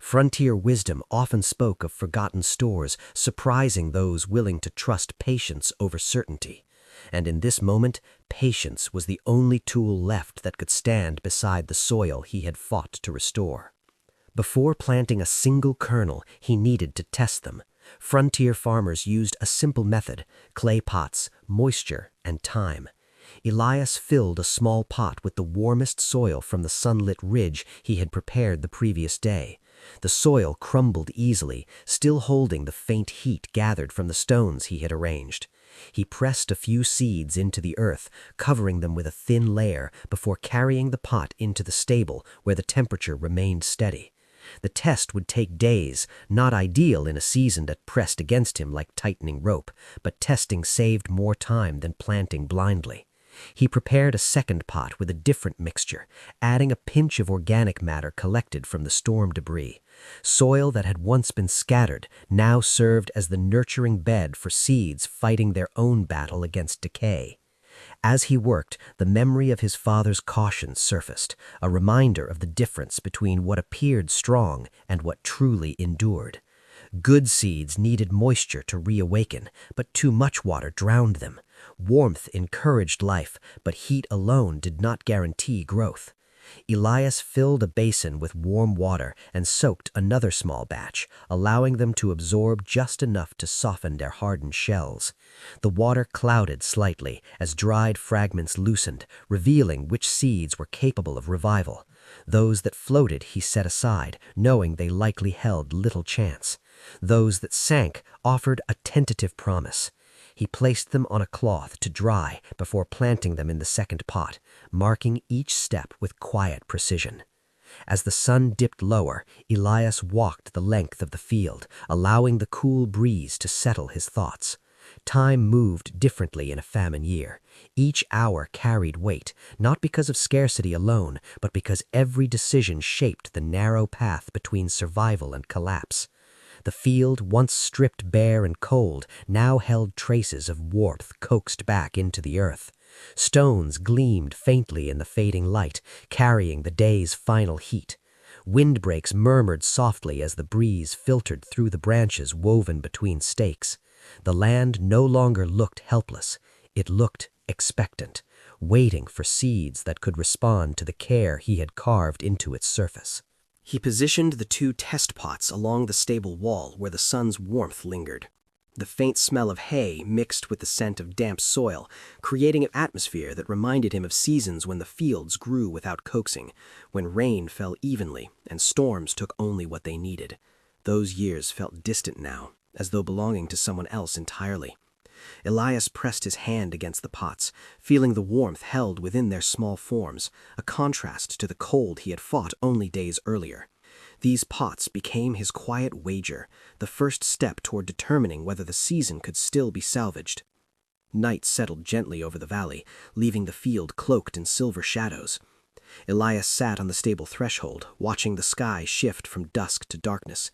Frontier wisdom often spoke of forgotten stores, surprising those willing to trust patience over certainty. and in this moment, patience was the only tool left that could stand beside the soil he had fought to restore. Before planting a single kernel, he needed to test them. Frontier farmers used a simple method: clay pots, moisture, and time. Elias filled a small pot with the warmest soil from the sunlit ridge he had prepared the previous day. The soil crumbled easily, still holding the faint heat gathered from the stones he had arranged. He pressed a few seeds into the earth, covering them with a thin layer before carrying the pot into the stable where the temperature remained steady. The test would take days, not ideal in a season that pressed against him like tightening rope, but testing saved more time than planting blindly. He prepared a second pot with a different mixture, adding a pinch of organic matter collected from the storm debris. Soil that had once been scattered now served as the nurturing bed for seeds fighting their own battle against decay. As he worked, the memory of his father's caution surfaced, a reminder of the difference between what appeared strong and what truly endured. Good seeds needed moisture to reawaken, but too much water drowned them. Warmth encouraged life, but heat alone did not guarantee growth. Elias filled a basin with warm water and soaked another small batch, allowing them to absorb just enough to soften their hardened shells. The water clouded slightly as dried fragments loosened, revealing which seeds were capable of revival. Those that floated he set aside, knowing they likely held little chance. Those that sank offered a tentative promise. He placed them on a cloth to dry before planting them in the second pot, marking each step with quiet precision. As the sun dipped lower, Elias walked the length of the field, allowing the cool breeze to settle his thoughts. Time moved differently in a famine year. Each hour carried weight, not because of scarcity alone, but because every decision shaped the narrow path between survival and collapse. The field, once stripped bare and cold, now held traces of warmth coaxed back into the earth. Stones gleamed faintly in the fading light, carrying the day's final heat. Windbreaks murmured softly as the breeze filtered through the branches woven between stakes. The land no longer looked helpless. It looked expectant, waiting for seeds that could respond to the care he had carved into its surface. He positioned the two test pots along the stable wall where the sun's warmth lingered. The faint smell of hay mixed with the scent of damp soil, creating an atmosphere that reminded him of seasons when the fields grew without coaxing, when rain fell evenly and storms took only what they needed. Those years felt distant now, as though belonging to someone else entirely. Elias pressed his hand against the pots, feeling the warmth held within their small forms, a contrast to the cold he had fought only days earlier. These pots became his quiet wager, the first step toward determining whether the season could still be salvaged. Night settled gently over the valley, leaving the field cloaked in silver shadows. Elias sat on the stable threshold, watching the sky shift from dusk to darkness.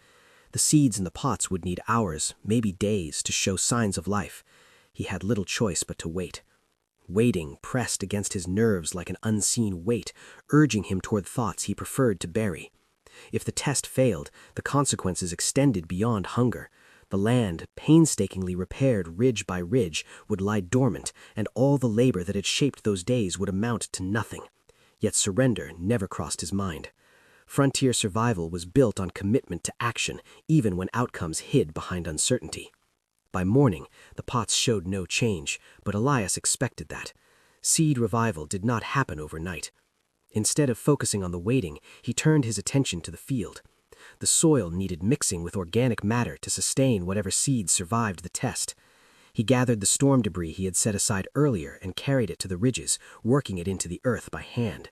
The seeds in the pots would need hours, maybe days, to show signs of life. He had little choice but to wait. Waiting pressed against his nerves like an unseen weight, urging him toward thoughts he preferred to bury. If the test failed, the consequences extended beyond hunger. The land, painstakingly repaired ridge by ridge, would lie dormant, and all the labor that had shaped those days would amount to nothing. Yet surrender never crossed his mind. Frontier survival was built on commitment to action, even when outcomes hid behind uncertainty. By morning, the pots showed no change, but Elias expected that. Seed revival did not happen overnight. Instead of focusing on the waiting, he turned his attention to the field. The soil needed mixing with organic matter to sustain whatever seeds survived the test. He gathered the storm debris he had set aside earlier and carried it to the ridges, working it into the earth by hand.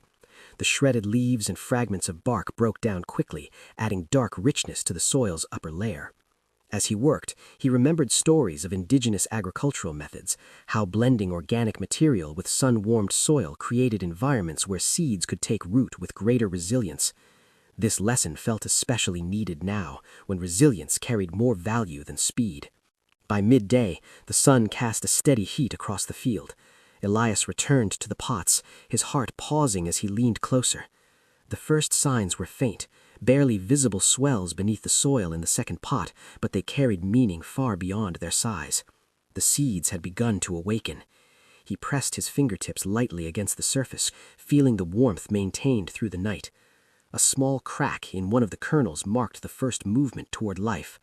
The shredded leaves and fragments of bark broke down quickly, adding dark richness to the soil's upper layer. As he worked, he remembered stories of indigenous agricultural methods, how blending organic material with sun-warmed soil created environments where seeds could take root with greater resilience. This lesson felt especially needed now, when resilience carried more value than speed. By midday, the sun cast a steady heat across the field. Elias returned to the pots, his heart pausing as he leaned closer. The first signs were faint, barely visible swells beneath the soil in the second pot, but they carried meaning far beyond their size. The seeds had begun to awaken. He pressed his fingertips lightly against the surface, feeling the warmth maintained through the night. A small crack in one of the kernels marked the first movement toward life.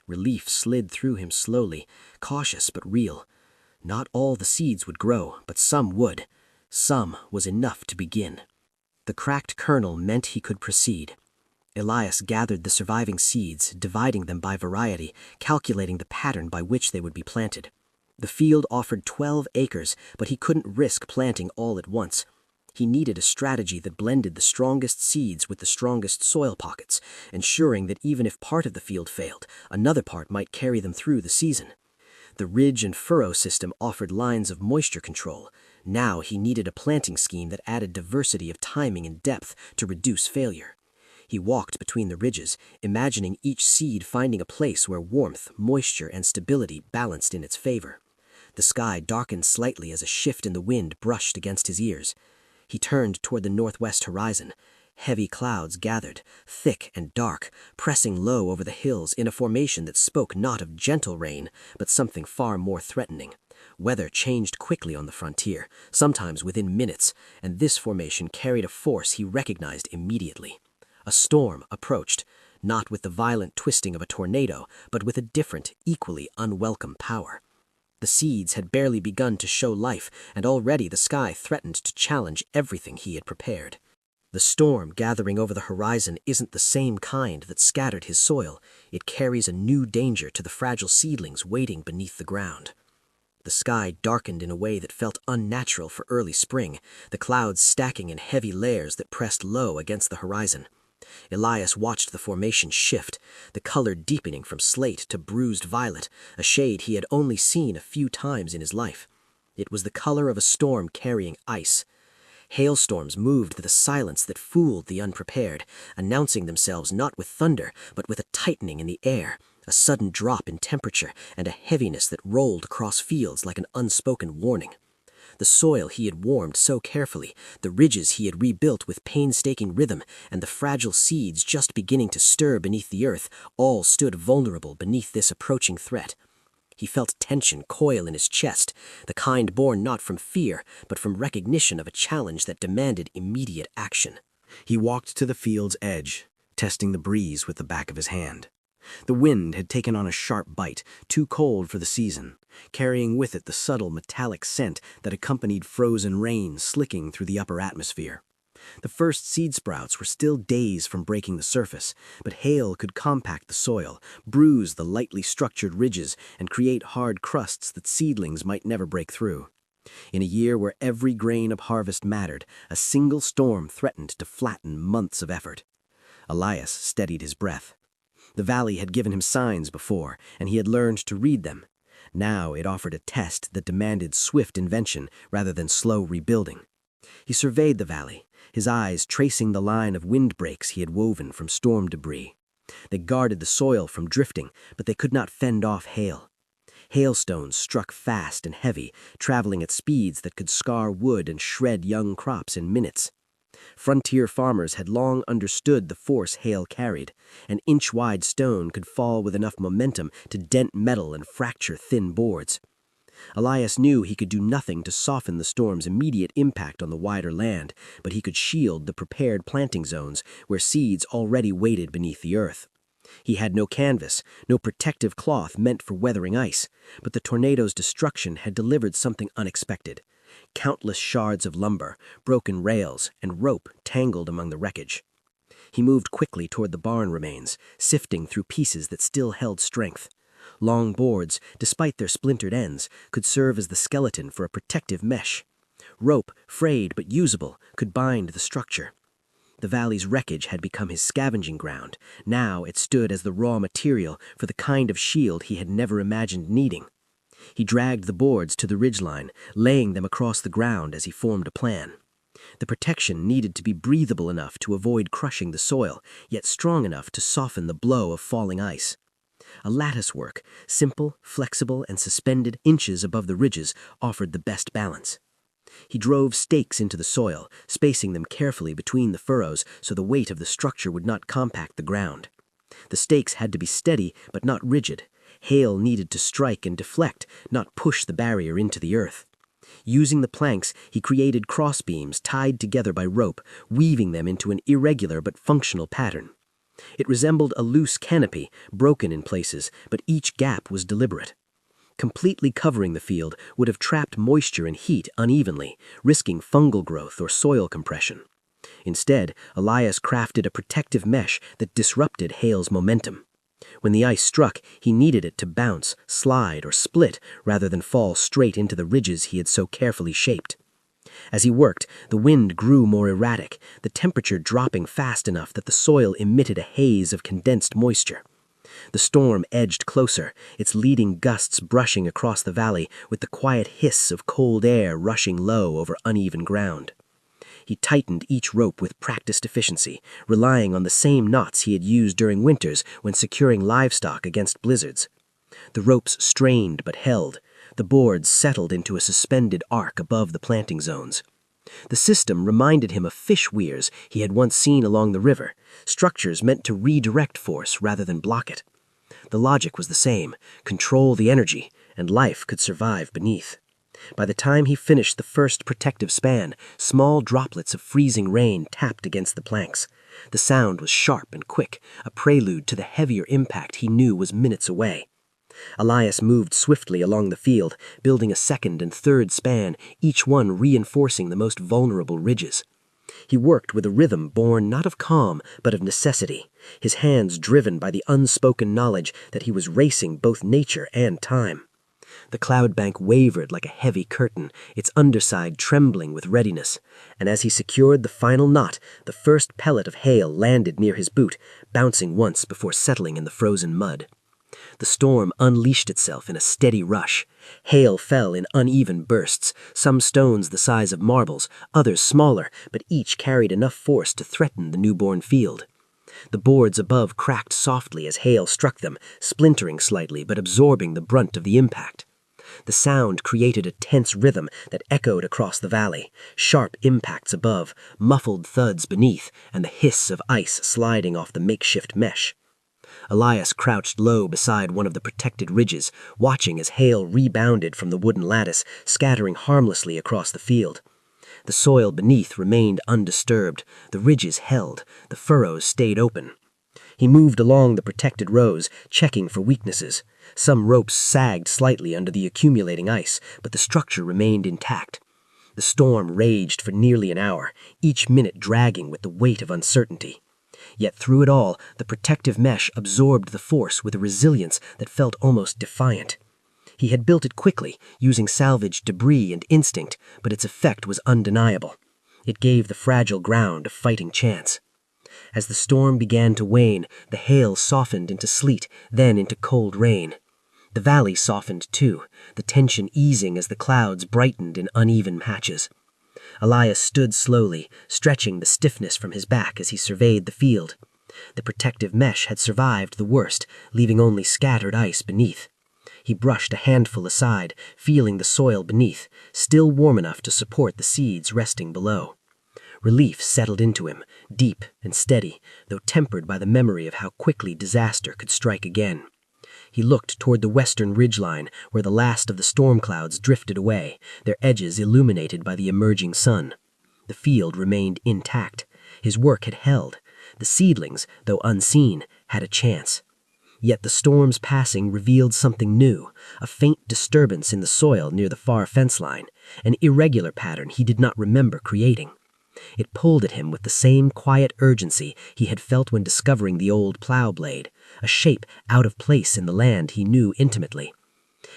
Relief slid through him slowly, cautious but real. Not all the seeds would grow, but some would. Some was enough to begin. The cracked kernel meant he could proceed. Elias gathered the surviving seeds, dividing them by variety, calculating the pattern by which they would be planted. The field offered 12 acres, but he couldn't risk planting all at once. He needed a strategy that blended the strongest seeds with the strongest soil pockets, ensuring that even if part of the field failed, another part might carry them through the season. The ridge and furrow system offered lines of moisture control. Now he needed a planting scheme that added diversity of timing and depth to reduce failure. He walked between the ridges, imagining each seed finding a place where warmth, moisture, and stability balanced in its favor. The sky darkened slightly as a shift in the wind brushed against his ears. He turned toward the northwest horizon. Heavy clouds gathered, thick and dark, pressing low over the hills in a formation that spoke not of gentle rain, but something far more threatening. Weather changed quickly on the frontier, sometimes within minutes, and this formation carried a force he recognized immediately. A storm approached, not with the violent twisting of a tornado, but with a different, equally unwelcome power. The seeds had barely begun to show life, and already the sky threatened to challenge everything he had prepared. The storm gathering over the horizon isn't the same kind that scattered his soil. It carries a new danger to the fragile seedlings waiting beneath the ground. The sky darkened in a way that felt unnatural for early spring, the clouds stacking in heavy layers that pressed low against the horizon. Elias watched the formation shift, the color deepening from slate to bruised violet, a shade he had only seen a few times in his life. It was the color of a storm carrying ice. Hailstorms moved with a silence that fooled the unprepared, announcing themselves not with thunder, but with a tightening in the air, a sudden drop in temperature, and a heaviness that rolled across fields like an unspoken warning. The soil he had warmed so carefully, the ridges he had rebuilt with painstaking rhythm, and the fragile seeds just beginning to stir beneath the earth, all stood vulnerable beneath this approaching threat. He felt tension coil in his chest, the kind born not from fear, but from recognition of a challenge that demanded immediate action. He walked to the field's edge, testing the breeze with the back of his hand. The wind had taken on a sharp bite, too cold for the season, carrying with it the subtle metallic scent that accompanied frozen rain slicking through the upper atmosphere. The first seed sprouts were still days from breaking the surface, but hail could compact the soil, bruise the lightly structured ridges, and create hard crusts that seedlings might never break through. In a year where every grain of harvest mattered, a single storm threatened to flatten months of effort. Elias steadied his breath. The valley had given him signs before, and he had learned to read them. Now it offered a test that demanded swift invention rather than slow rebuilding. He surveyed the valley, his eyes tracing the line of windbreaks he had woven from storm debris. They guarded the soil from drifting, but they could not fend off hail. Hailstones struck fast and heavy, traveling at speeds that could scar wood and shred young crops in minutes. Frontier farmers had long understood the force hail carried. An inch-wide stone could fall with enough momentum to dent metal and fracture thin boards. Elias knew he could do nothing to soften the storm's immediate impact on the wider land, but he could shield the prepared planting zones where seeds already waited beneath the earth. He had no canvas, no protective cloth meant for weathering ice, but the tornado's destruction had delivered something unexpected. Countless shards of lumber, broken rails, and rope tangled among the wreckage. He moved quickly toward the barn remains, sifting through pieces that still held strength. Long boards, despite their splintered ends, could serve as the skeleton for a protective mesh. Rope, frayed but usable, could bind the structure. The valley's wreckage had become his scavenging ground. Now it stood as the raw material for the kind of shield he had never imagined needing. He dragged the boards to the ridgeline, laying them across the ground as he formed a plan. The protection needed to be breathable enough to avoid crushing the soil, yet strong enough to soften the blow of falling ice. A lattice work, simple, flexible, and suspended inches above the ridges, offered the best balance. He drove stakes into the soil, spacing them carefully between the furrows so the weight of the structure would not compact the ground. The stakes had to be steady but not rigid. Hail needed to strike and deflect, not push the barrier into the earth. Using the planks, he created crossbeams tied together by rope, weaving them into an irregular but functional pattern. It resembled a loose canopy, broken in places, but each gap was deliberate. Completely covering the field would have trapped moisture and heat unevenly, risking fungal growth or soil compression. Instead, Elias crafted a protective mesh that disrupted Hale's momentum. When the ice struck, he needed it to bounce, slide, or split rather than fall straight into the ridges he had so carefully shaped. As he worked, the wind grew more erratic, the temperature dropping fast enough that the soil emitted a haze of condensed moisture. The storm edged closer, its leading gusts brushing across the valley with the quiet hiss of cold air rushing low over uneven ground. He tightened each rope with practiced efficiency, relying on the same knots he had used during winters when securing livestock against blizzards. The ropes strained but held. The boards settled into a suspended arc above the planting zones. The system reminded him of fish weirs he had once seen along the river, structures meant to redirect force rather than block it. The logic was the same: control the energy, and life could survive beneath. By the time he finished the first protective span, small droplets of freezing rain tapped against the planks. The sound was sharp and quick, a prelude to the heavier impact he knew was minutes away. Elias moved swiftly along the field, building a second and third span, each one reinforcing the most vulnerable ridges. He worked with a rhythm born not of calm, but of necessity, his hands driven by the unspoken knowledge that he was racing both nature and time. The cloud bank wavered like a heavy curtain, its underside trembling with readiness, and as he secured the final knot, the first pellet of hail landed near his boot, bouncing once before settling in the frozen mud. The storm unleashed itself in a steady rush. Hail fell in uneven bursts, some stones the size of marbles, others smaller, but each carried enough force to threaten the newborn field. The boards above cracked softly as hail struck them, splintering slightly but absorbing the brunt of the impact. The sound created a tense rhythm that echoed across the valley, sharp impacts above, muffled thuds beneath, and the hiss of ice sliding off the makeshift mesh. Elias crouched low beside one of the protected ridges, watching as hail rebounded from the wooden lattice, scattering harmlessly across the field. The soil beneath remained undisturbed, the ridges held, the furrows stayed open. He moved along the protected rows, checking for weaknesses. Some ropes sagged slightly under the accumulating ice, but the structure remained intact. The storm raged for nearly an hour, each minute dragging with the weight of uncertainty. Yet through it all, the protective mesh absorbed the force with a resilience that felt almost defiant. He had built it quickly, using salvaged debris and instinct, but its effect was undeniable. It gave the fragile ground a fighting chance. As the storm began to wane, the hail softened into sleet, then into cold rain. The valley softened too, the tension easing as the clouds brightened in uneven patches. Elias stood slowly, stretching the stiffness from his back as he surveyed the field. The protective mesh had survived the worst, leaving only scattered ice beneath. He brushed a handful aside, feeling the soil beneath, still warm enough to support the seeds resting below. Relief settled into him, deep and steady, though tempered by the memory of how quickly disaster could strike again. He looked toward the western ridgeline, where the last of the storm clouds drifted away, their edges illuminated by the emerging sun. The field remained intact. His work had held. The seedlings, though unseen, had a chance. Yet the storm's passing revealed something new, a faint disturbance in the soil near the far fence line, an irregular pattern he did not remember creating. It pulled at him with the same quiet urgency he had felt when discovering the old plow blade, a shape out of place in the land he knew intimately.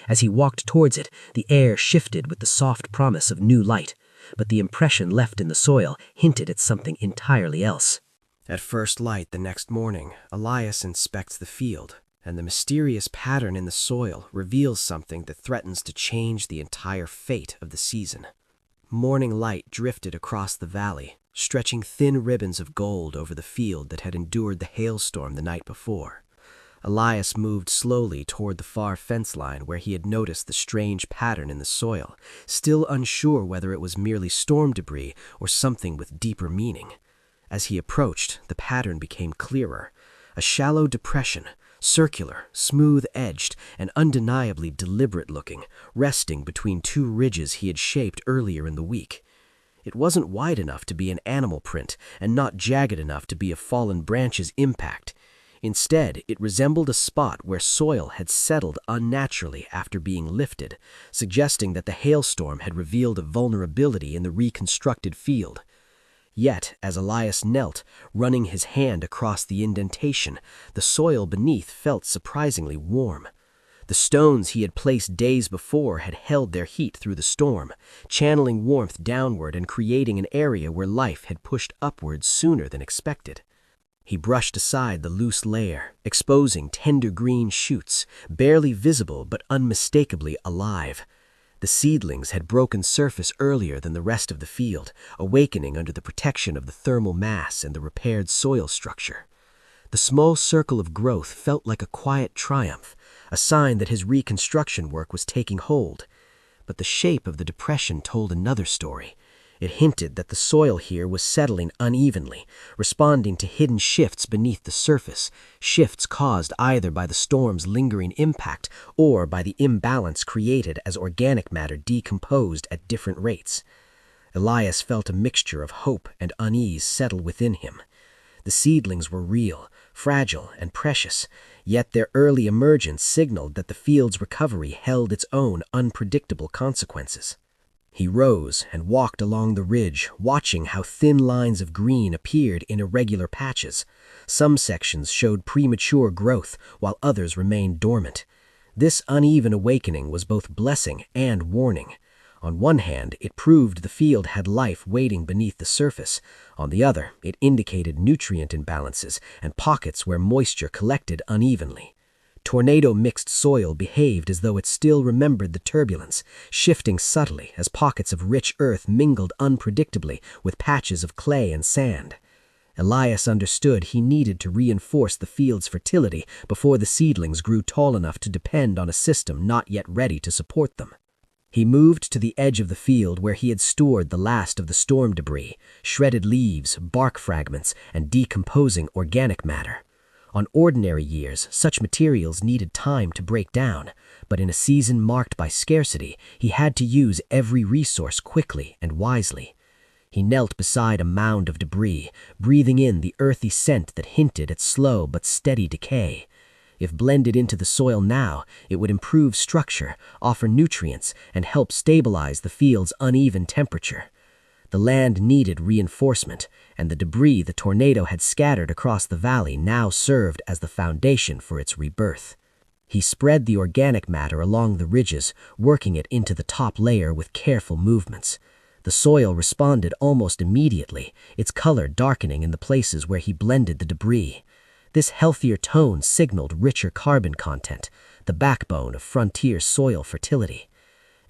As he walked towards it, the air shifted with the soft promise of new light, but the impression left in the soil hinted at something entirely else. At first light the next morning, Elias inspects the field, and the mysterious pattern in the soil reveals something that threatens to change the entire fate of the season. Morning light drifted across the valley, stretching thin ribbons of gold over the field that had endured the hailstorm the night before. Elias moved slowly toward the far fence line where he had noticed the strange pattern in the soil, still unsure whether it was merely storm debris or something with deeper meaning. As he approached, the pattern became clearer. A shallow depression, circular, smooth-edged, and undeniably deliberate-looking, resting between two ridges he had shaped earlier in the week. It wasn't wide enough to be an animal print and not jagged enough to be a fallen branch's impact. Instead, it resembled a spot where soil had settled unnaturally after being lifted, suggesting that the hailstorm had revealed a vulnerability in the reconstructed field. Yet, as Elias knelt, running his hand across the indentation, the soil beneath felt surprisingly warm. The stones he had placed days before had held their heat through the storm, channeling warmth downward and creating an area where life had pushed upward sooner than expected. He brushed aside the loose layer, exposing tender green shoots, barely visible but unmistakably alive. The seedlings had broken surface earlier than the rest of the field, awakening under the protection of the thermal mass and the repaired soil structure. The small circle of growth felt like a quiet triumph, a sign that his reconstruction work was taking hold. But the shape of the depression told another story. It hinted that the soil here was settling unevenly, responding to hidden shifts beneath the surface, shifts caused either by the storm's lingering impact or by the imbalance created as organic matter decomposed at different rates. Elias felt a mixture of hope and unease settle within him. The seedlings were real, fragile, and precious, yet their early emergence signaled that the field's recovery held its own unpredictable consequences. He rose and walked along the ridge, watching how thin lines of green appeared in irregular patches. Some sections showed premature growth, while others remained dormant. This uneven awakening was both blessing and warning. On one hand, it proved the field had life waiting beneath the surface. On the other, it indicated nutrient imbalances and pockets where moisture collected unevenly. Tornado-mixed soil behaved as though it still remembered the turbulence, shifting subtly as pockets of rich earth mingled unpredictably with patches of clay and sand. Elias understood he needed to reinforce the field's fertility before the seedlings grew tall enough to depend on a system not yet ready to support them. He moved to the edge of the field where he had stored the last of the storm debris, shredded leaves, bark fragments, and decomposing organic matter. On ordinary years, such materials needed time to break down, but in a season marked by scarcity, he had to use every resource quickly and wisely. He knelt beside a mound of debris, breathing in the earthy scent that hinted at slow but steady decay. If blended into the soil now, it would improve structure, offer nutrients, and help stabilize the field's uneven temperature. The land needed reinforcement, and the debris the tornado had scattered across the valley now served as the foundation for its rebirth. He spread the organic matter along the ridges, working it into the top layer with careful movements. The soil responded almost immediately, its color darkening in the places where he blended the debris. This healthier tone signaled richer carbon content, the backbone of frontier soil fertility.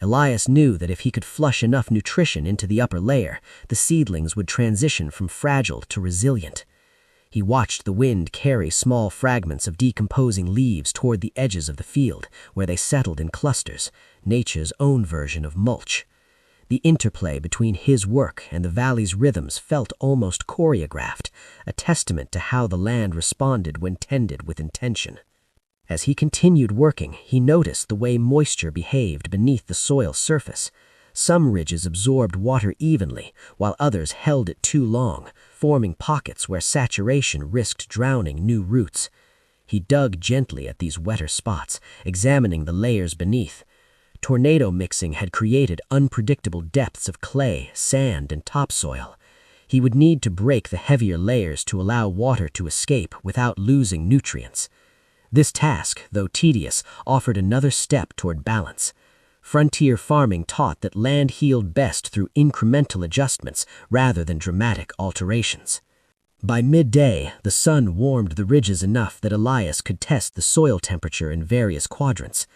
Elias knew that if he could flush enough nutrition into the upper layer, the seedlings would transition from fragile to resilient. He watched the wind carry small fragments of decomposing leaves toward the edges of the field, where they settled in clusters, nature's own version of mulch. The interplay between his work and the valley's rhythms felt almost choreographed, a testament to how the land responded when tended with intention. As he continued working, he noticed the way moisture behaved beneath the soil surface. Some ridges absorbed water evenly, while others held it too long, forming pockets where saturation risked drowning new roots. He dug gently at these wetter spots, examining the layers beneath. Tornado mixing had created unpredictable depths of clay, sand, and topsoil. He would need to break the heavier layers to allow water to escape without losing nutrients. This task, though tedious, offered another step toward balance. Frontier farming taught that land healed best through incremental adjustments rather than dramatic alterations. By midday, the sun warmed the ridges enough that Elias could test the soil temperature in various quadrants.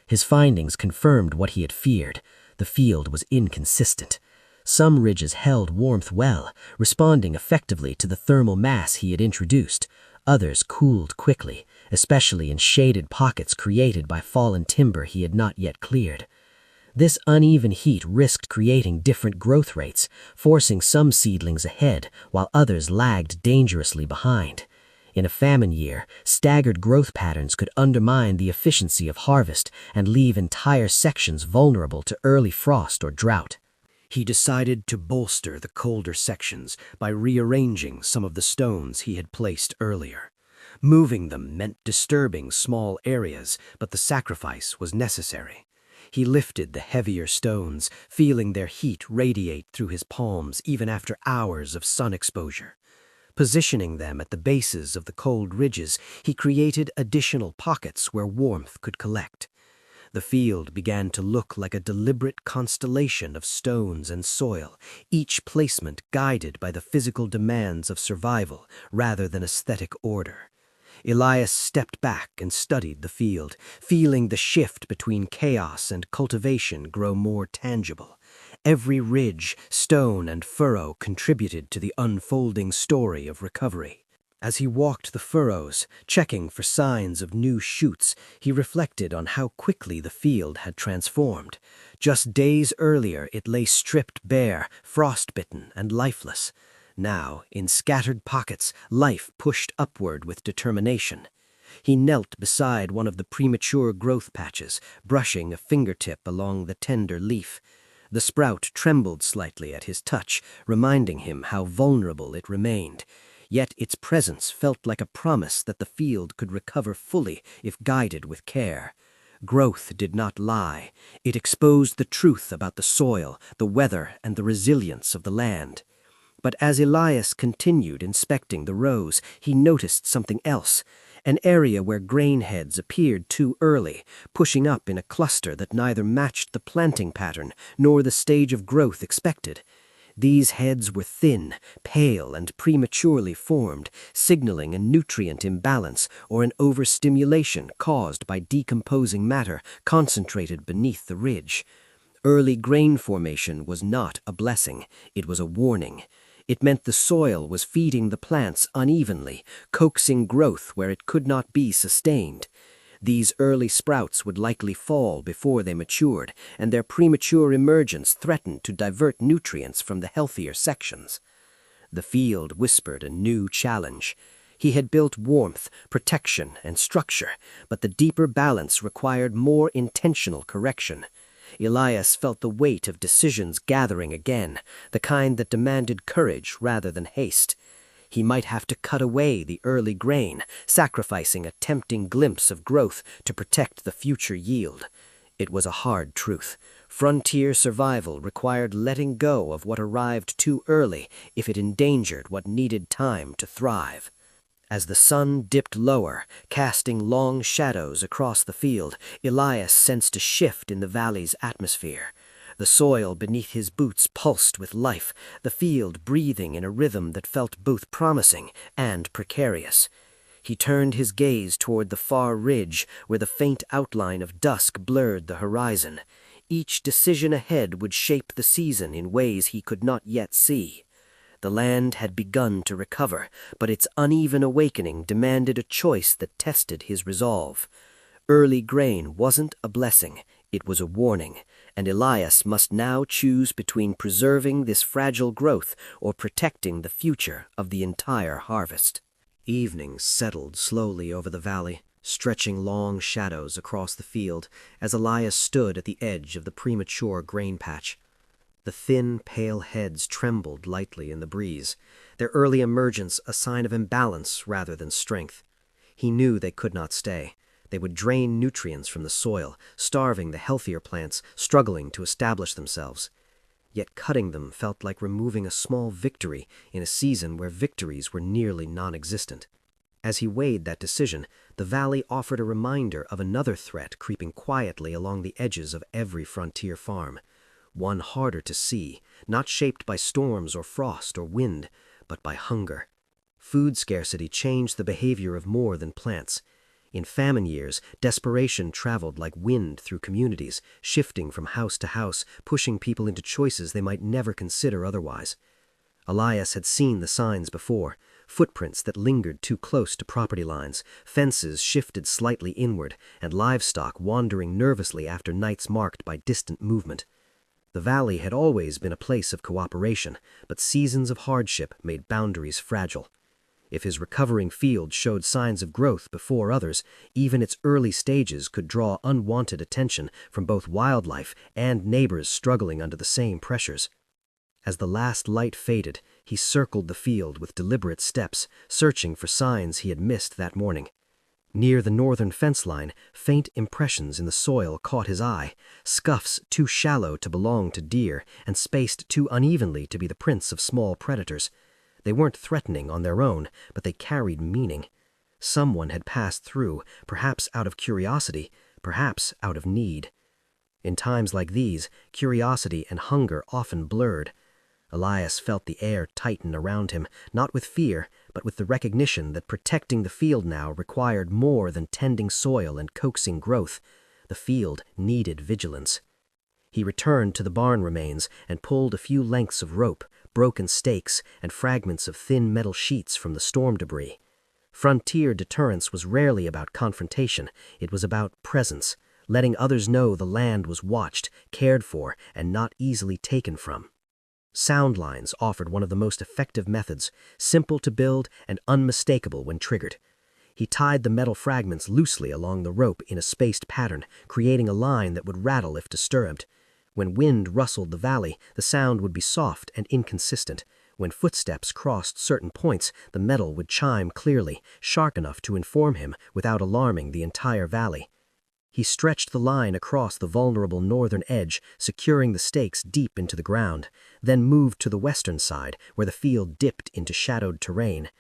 His findings confirmed what he had feared. The field was inconsistent. Some ridges held warmth well, responding effectively to the thermal mass he had introduced. Others cooled quickly, especially in shaded pockets created by fallen timber he had not yet cleared. This uneven heat risked creating different growth rates, forcing some seedlings ahead while others lagged dangerously behind. In a famine year, staggered growth patterns could undermine the efficiency of harvest and leave entire sections vulnerable to early frost or drought. He decided to bolster the colder sections by rearranging some of the stones he had placed earlier. Moving them meant disturbing small areas, but the sacrifice was necessary. He lifted the heavier stones, feeling their heat radiate through his palms even after hours of sun exposure. Positioning them at the bases of the cold ridges, he created additional pockets where warmth could collect. The field began to look like a deliberate constellation of stones and soil, each placement guided by the physical demands of survival rather than aesthetic order. Elias stepped back and studied the field, feeling the shift between chaos and cultivation grow more tangible. Every ridge, stone, and furrow contributed to the unfolding story of recovery. As he walked the furrows, checking for signs of new shoots, he reflected on how quickly the field had transformed. Just days earlier, it lay stripped bare, frostbitten, and lifeless. Now, in scattered pockets, life pushed upward with determination. He knelt beside one of the premature growth patches, brushing a fingertip along the tender leaf. The sprout trembled slightly at his touch, reminding him how vulnerable it remained. Yet its presence felt like a promise that the field could recover fully if guided with care. Growth did not lie. It exposed the truth about the soil, the weather, and the resilience of the land. But as Elias continued inspecting the rows, he noticed something else, an area where grain heads appeared too early, pushing up in a cluster that neither matched the planting pattern nor the stage of growth expected. These heads were thin, pale, and prematurely formed, signaling a nutrient imbalance or an overstimulation caused by decomposing matter concentrated beneath the ridge. Early grain formation was not a blessing, it was a warning. It meant the soil was feeding the plants unevenly, coaxing growth where it could not be sustained. These early sprouts would likely fall before they matured, and their premature emergence threatened to divert nutrients from the healthier sections. The field whispered a new challenge. He had built warmth, protection, and structure, but the deeper balance required more intentional correction. Elias felt the weight of decisions gathering again, the kind that demanded courage rather than haste. He might have to cut away the early grain, sacrificing a tempting glimpse of growth to protect the future yield. It was a hard truth. Frontier survival required letting go of what arrived too early if it endangered what needed time to thrive. As the sun dipped lower, casting long shadows across the field, Elias sensed a shift in the valley's atmosphere. The soil beneath his boots pulsed with life, the field breathing in a rhythm that felt both promising and precarious. He turned his gaze toward the far ridge, where the faint outline of dusk blurred the horizon. Each decision ahead would shape the season in ways he could not yet see. The land had begun to recover, but its uneven awakening demanded a choice that tested his resolve. Early grain wasn't a blessing, it was a warning, and Elias must now choose between preserving this fragile growth or protecting the future of the entire harvest. Evening settled slowly over the valley, stretching long shadows across the field as Elias stood at the edge of the premature grain patch. The thin, pale heads trembled lightly in the breeze, their early emergence a sign of imbalance rather than strength. He knew they could not stay. They would drain nutrients from the soil, starving the healthier plants struggling to establish themselves. Yet cutting them felt like removing a small victory in a season where victories were nearly non-existent. As he weighed that decision, the valley offered a reminder of another threat creeping quietly along the edges of every frontier farm. One harder to see, not shaped by storms or frost or wind, but by hunger. Food scarcity changed the behavior of more than plants. In famine years, desperation traveled like wind through communities, shifting from house to house, pushing people into choices they might never consider otherwise. Elias had seen the signs before, footprints that lingered too close to property lines, fences shifted slightly inward, and livestock wandering nervously after nights marked by distant movement. The valley had always been a place of cooperation, but seasons of hardship made boundaries fragile. If his recovering field showed signs of growth before others, even its early stages could draw unwanted attention from both wildlife and neighbors struggling under the same pressures. As the last light faded, he circled the field with deliberate steps, searching for signs he had missed that morning. Near the northern fence line, faint impressions in the soil caught his eye, scuffs too shallow to belong to deer and spaced too unevenly to be the prints of small predators. They weren't threatening on their own, but they carried meaning. Someone had passed through, perhaps out of curiosity, perhaps out of need. In times like these, curiosity and hunger often blurred. Elias felt the air tighten around him, not with fear, but with the recognition that protecting the field now required more than tending soil and coaxing growth. The field needed vigilance. He returned to the barn remains and pulled a few lengths of rope, broken stakes, and fragments of thin metal sheets from the storm debris. Frontier deterrence was rarely about confrontation. It was about presence, letting others know the land was watched, cared for, and not easily taken from. Sound lines offered one of the most effective methods, simple to build and unmistakable when triggered. He tied the metal fragments loosely along the rope in a spaced pattern, creating a line that would rattle if disturbed. When wind rustled the valley, the sound would be soft and inconsistent. When footsteps crossed certain points, the metal would chime clearly, sharp enough to inform him without alarming the entire valley. He stretched the line across the vulnerable northern edge, securing the stakes deep into the ground, then moved to the western side, where the field dipped into shadowed terrain.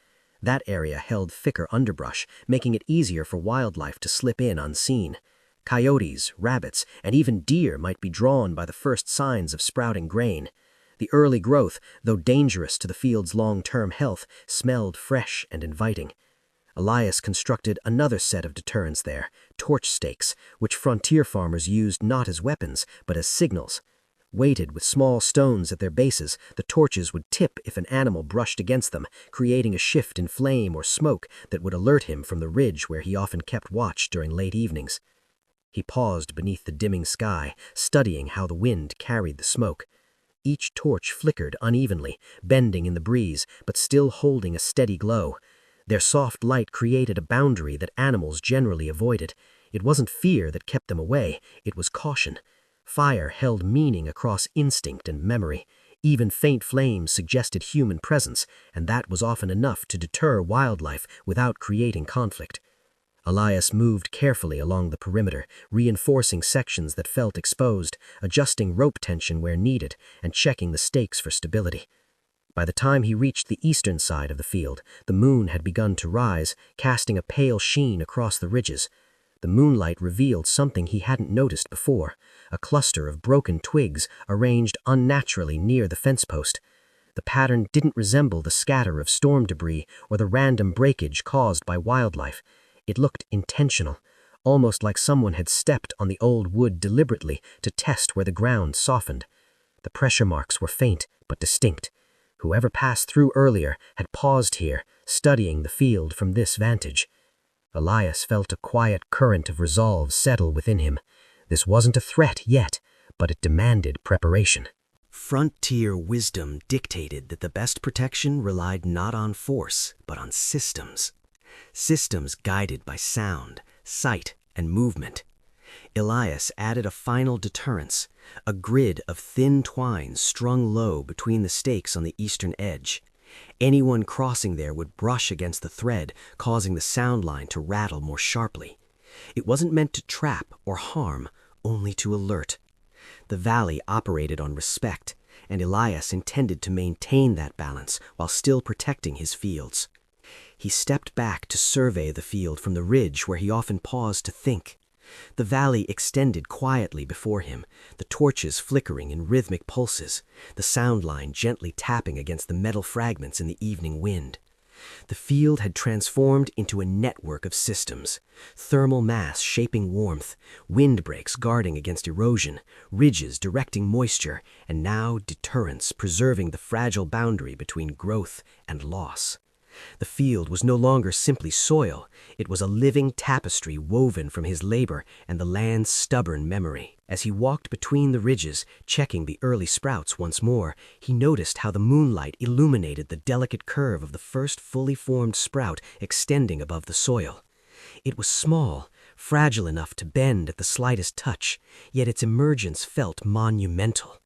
That area held thicker underbrush, making it easier for wildlife to slip in unseen. Coyotes, rabbits, and even deer might be drawn by the first signs of sprouting grain. The early growth, though dangerous to the field's long-term health, smelled fresh and inviting. Elias constructed another set of deterrents there, torch stakes, which frontier farmers used not as weapons, but as signals. Weighted with small stones at their bases, the torches would tip if an animal brushed against them, creating a shift in flame or smoke that would alert him from the ridge where he often kept watch during late evenings. He paused beneath the dimming sky, studying how the wind carried the smoke. Each torch flickered unevenly, bending in the breeze, but still holding a steady glow. Their soft light created a boundary that animals generally avoided. It wasn't fear that kept them away, it was caution. Fire held meaning across instinct and memory. Even faint flames suggested human presence, and that was often enough to deter wildlife without creating conflict. Elias moved carefully along the perimeter, reinforcing sections that felt exposed, adjusting rope tension where needed, and checking the stakes for stability. By the time he reached the eastern side of the field, the moon had begun to rise, casting a pale sheen across the ridges. The moonlight revealed something he hadn't noticed before, a cluster of broken twigs arranged unnaturally near the fence post. The pattern didn't resemble the scatter of storm debris or the random breakage caused by wildlife. It looked intentional, almost like someone had stepped on the old wood deliberately to test where the ground softened. The pressure marks were faint but distinct. Whoever passed through earlier had paused here, studying the field from this vantage. Elias felt a quiet current of resolve settle within him. This wasn't a threat yet, but it demanded preparation. Frontier wisdom dictated that the best protection relied not on force, but on systems. Systems guided by sound, sight, and movement. Elias added a final deterrence, a grid of thin twine strung low between the stakes on the eastern edge. Anyone crossing there would brush against the thread, causing the sound line to rattle more sharply. It wasn't meant to trap or harm, only to alert. The valley operated on respect, and Elias intended to maintain that balance while still protecting his fields. He stepped back to survey the field from the ridge where he often paused to think. The valley extended quietly before him, the torches flickering in rhythmic pulses, the sound line gently tapping against the metal fragments in the evening wind. The field had transformed into a network of systems, thermal mass shaping warmth, windbreaks guarding against erosion, ridges directing moisture, and now deterrence preserving the fragile boundary between growth and loss. The field was no longer simply soil, it was a living tapestry woven from his labor and the land's stubborn memory. As he walked between the ridges, checking the early sprouts once more, he noticed how the moonlight illuminated the delicate curve of the first fully formed sprout extending above the soil. It was small, fragile enough to bend at the slightest touch, yet its emergence felt monumental.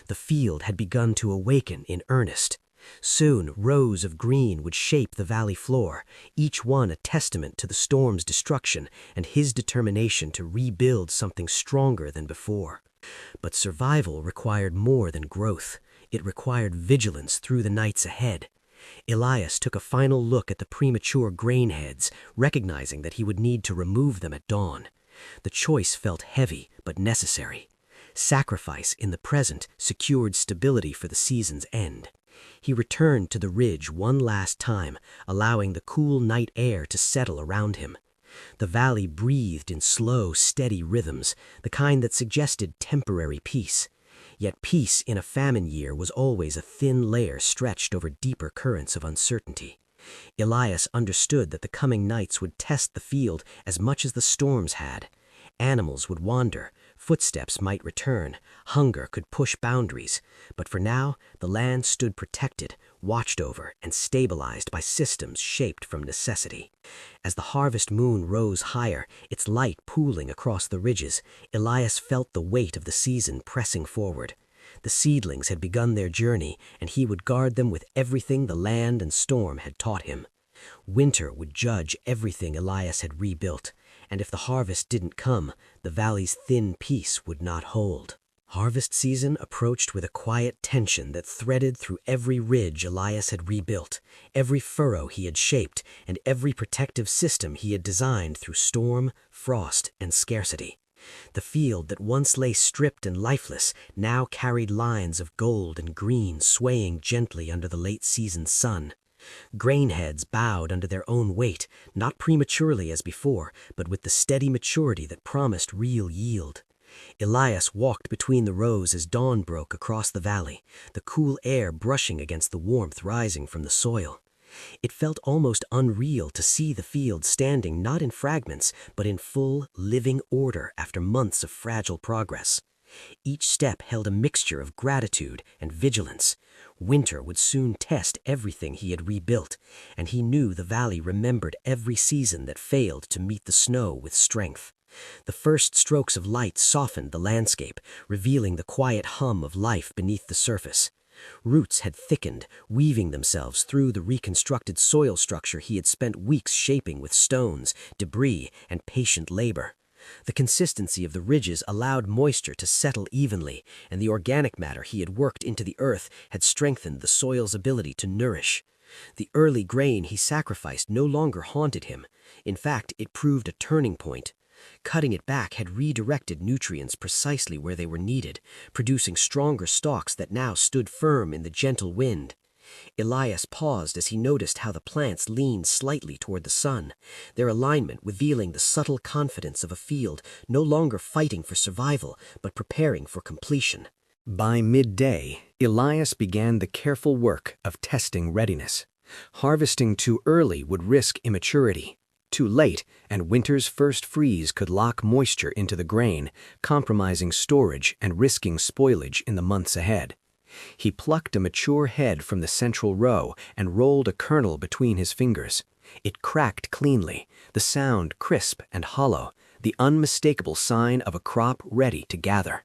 The field had begun to awaken in earnest. Soon, rows of green would shape the valley floor, each one a testament to the storm's destruction and his determination to rebuild something stronger than before. But survival required more than growth. It required vigilance through the nights ahead. Elias took a final look at the premature grain heads, recognizing that he would need to remove them at dawn. The choice felt heavy, but necessary. Sacrifice in the present secured stability for the season's end. He returned to the ridge one last time, allowing the cool night air to settle around him. The valley breathed in slow, steady rhythms, the kind that suggested temporary peace. Yet peace in a famine year was always a thin layer stretched over deeper currents of uncertainty. Elias understood that the coming nights would test the field as much as the storms had. Animals would wander, footsteps might return, hunger could push boundaries, but for now the land stood protected, watched over, and stabilized by systems shaped from necessity. As the harvest moon rose higher, its light pooling across the ridges, Elias felt the weight of the season pressing forward. The seedlings had begun their journey, and he would guard them with everything the land and storm had taught him. Winter would judge everything Elias had rebuilt, and if the harvest didn't come, the valley's thin peace would not hold. Harvest season approached with a quiet tension that threaded through every ridge Elias had rebuilt, every furrow he had shaped, and every protective system he had designed through storm, frost, and scarcity. The field that once lay stripped and lifeless now carried lines of gold and green swaying gently under the late-season sun. Grain heads bowed under their own weight, not prematurely as before, but with the steady maturity that promised real yield. Elias walked between the rows as dawn broke across the valley, the cool air brushing against the warmth rising from the soil. It felt almost unreal to see the field standing not in fragments, but in full, living order after months of fragile progress. Each step held a mixture of gratitude and vigilance. Winter would soon test everything he had rebuilt, and he knew the valley remembered every season that failed to meet the snow with strength. The first strokes of light softened the landscape, revealing the quiet hum of life beneath the surface. Roots had thickened, weaving themselves through the reconstructed soil structure he had spent weeks shaping with stones, debris, and patient labor. The consistency of the ridges allowed moisture to settle evenly, and the organic matter he had worked into the earth had strengthened the soil's ability to nourish. The early grain he sacrificed no longer haunted him. In fact, it proved a turning point. Cutting it back had redirected nutrients precisely where they were needed, producing stronger stalks that now stood firm in the gentle wind. Elias paused as he noticed how the plants leaned slightly toward the sun, their alignment revealing the subtle confidence of a field no longer fighting for survival, but preparing for completion. By midday, Elias began the careful work of testing readiness. Harvesting too early would risk immaturity. Too late, and winter's first freeze could lock moisture into the grain, compromising storage and risking spoilage in the months ahead. He plucked a mature head from the central row and rolled a kernel between his fingers. It cracked cleanly, the sound crisp and hollow, the unmistakable sign of a crop ready to gather.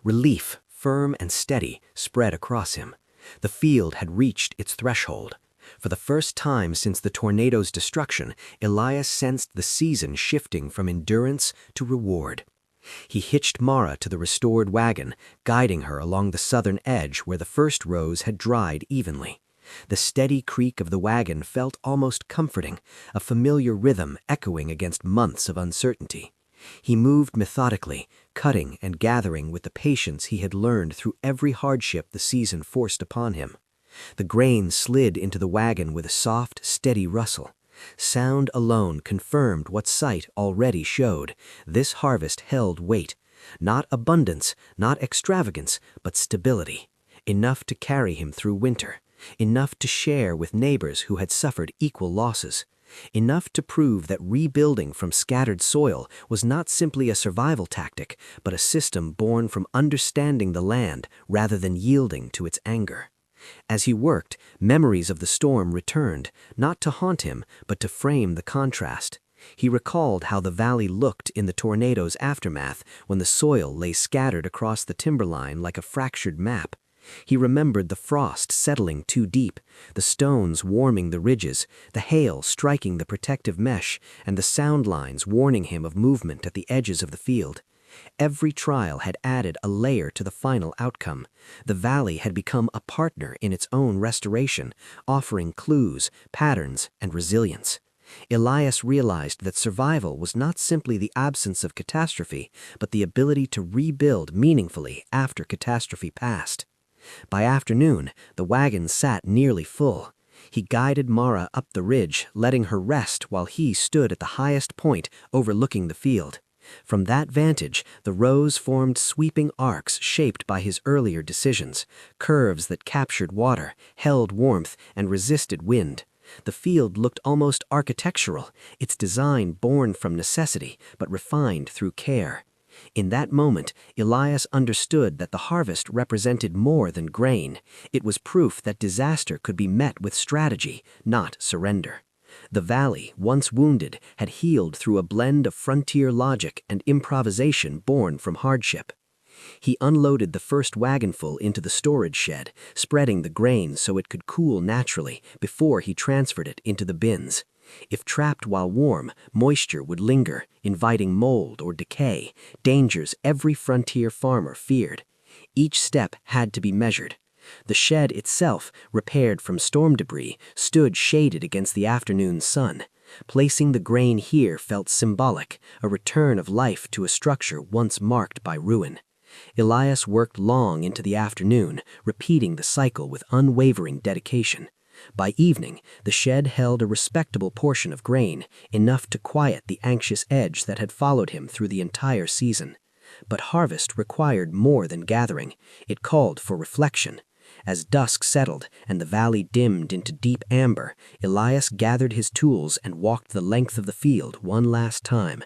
Relief, firm and steady, spread across him. The field had reached its threshold. For the first time since the tornado's destruction, Elias sensed the season shifting from endurance to reward. He hitched Mara to the restored wagon, guiding her along the southern edge where the first rows had dried evenly. The steady creak of the wagon felt almost comforting, a familiar rhythm echoing against months of uncertainty. He moved methodically, cutting and gathering with the patience he had learned through every hardship the season forced upon him. The grain slid into the wagon with a soft, steady rustle. Sound alone confirmed what sight already showed. This harvest held weight. Not abundance, not extravagance, but stability. Enough to carry him through winter. Enough to share with neighbors who had suffered equal losses. enough to prove that rebuilding from scattered soil was not simply a survival tactic, but a system born from understanding the land rather than yielding to its anger. As he worked, memories of the storm returned, not to haunt him, but to frame the contrast. He recalled how the valley looked in the tornado's aftermath when the soil lay scattered across the timberline like a fractured map. He remembered the frost settling too deep, the stones warming the ridges, the hail striking the protective mesh, and the sound lines warning him of movement at the edges of the field. Every trial had added a layer to the final outcome. The valley had become a partner in its own restoration, offering clues, patterns, and resilience. Elias realized that survival was not simply the absence of catastrophe, but the ability to rebuild meaningfully after catastrophe passed. By afternoon, the wagon sat nearly full. He guided Mara up the ridge, letting her rest while he stood at the highest point overlooking the field. From that vantage, the rows formed sweeping arcs shaped by his earlier decisions, curves that captured water, held warmth, and resisted wind. The field looked almost architectural, its design born from necessity but refined through care. In that moment, Elias understood that the harvest represented more than grain. It was proof that disaster could be met with strategy, not surrender. The valley, once wounded, had healed through a blend of frontier logic and improvisation born from hardship. He unloaded the first wagonful into the storage shed, spreading the grain so it could cool naturally before he transferred it into the bins. If trapped while warm, moisture would linger, inviting mold or decay, dangers every frontier farmer feared. Each step had to be measured. The shed itself, repaired from storm debris, stood shaded against the afternoon sun. Placing the grain here felt symbolic, a return of life to a structure once marked by ruin. Elias worked long into the afternoon, repeating the cycle with unwavering dedication. By evening, the shed held a respectable portion of grain, enough to quiet the anxious edge that had followed him through the entire season. But harvest required more than gathering. It called for reflection. As dusk settled and the valley dimmed into deep amber, Elias gathered his tools and walked the length of the field one last time.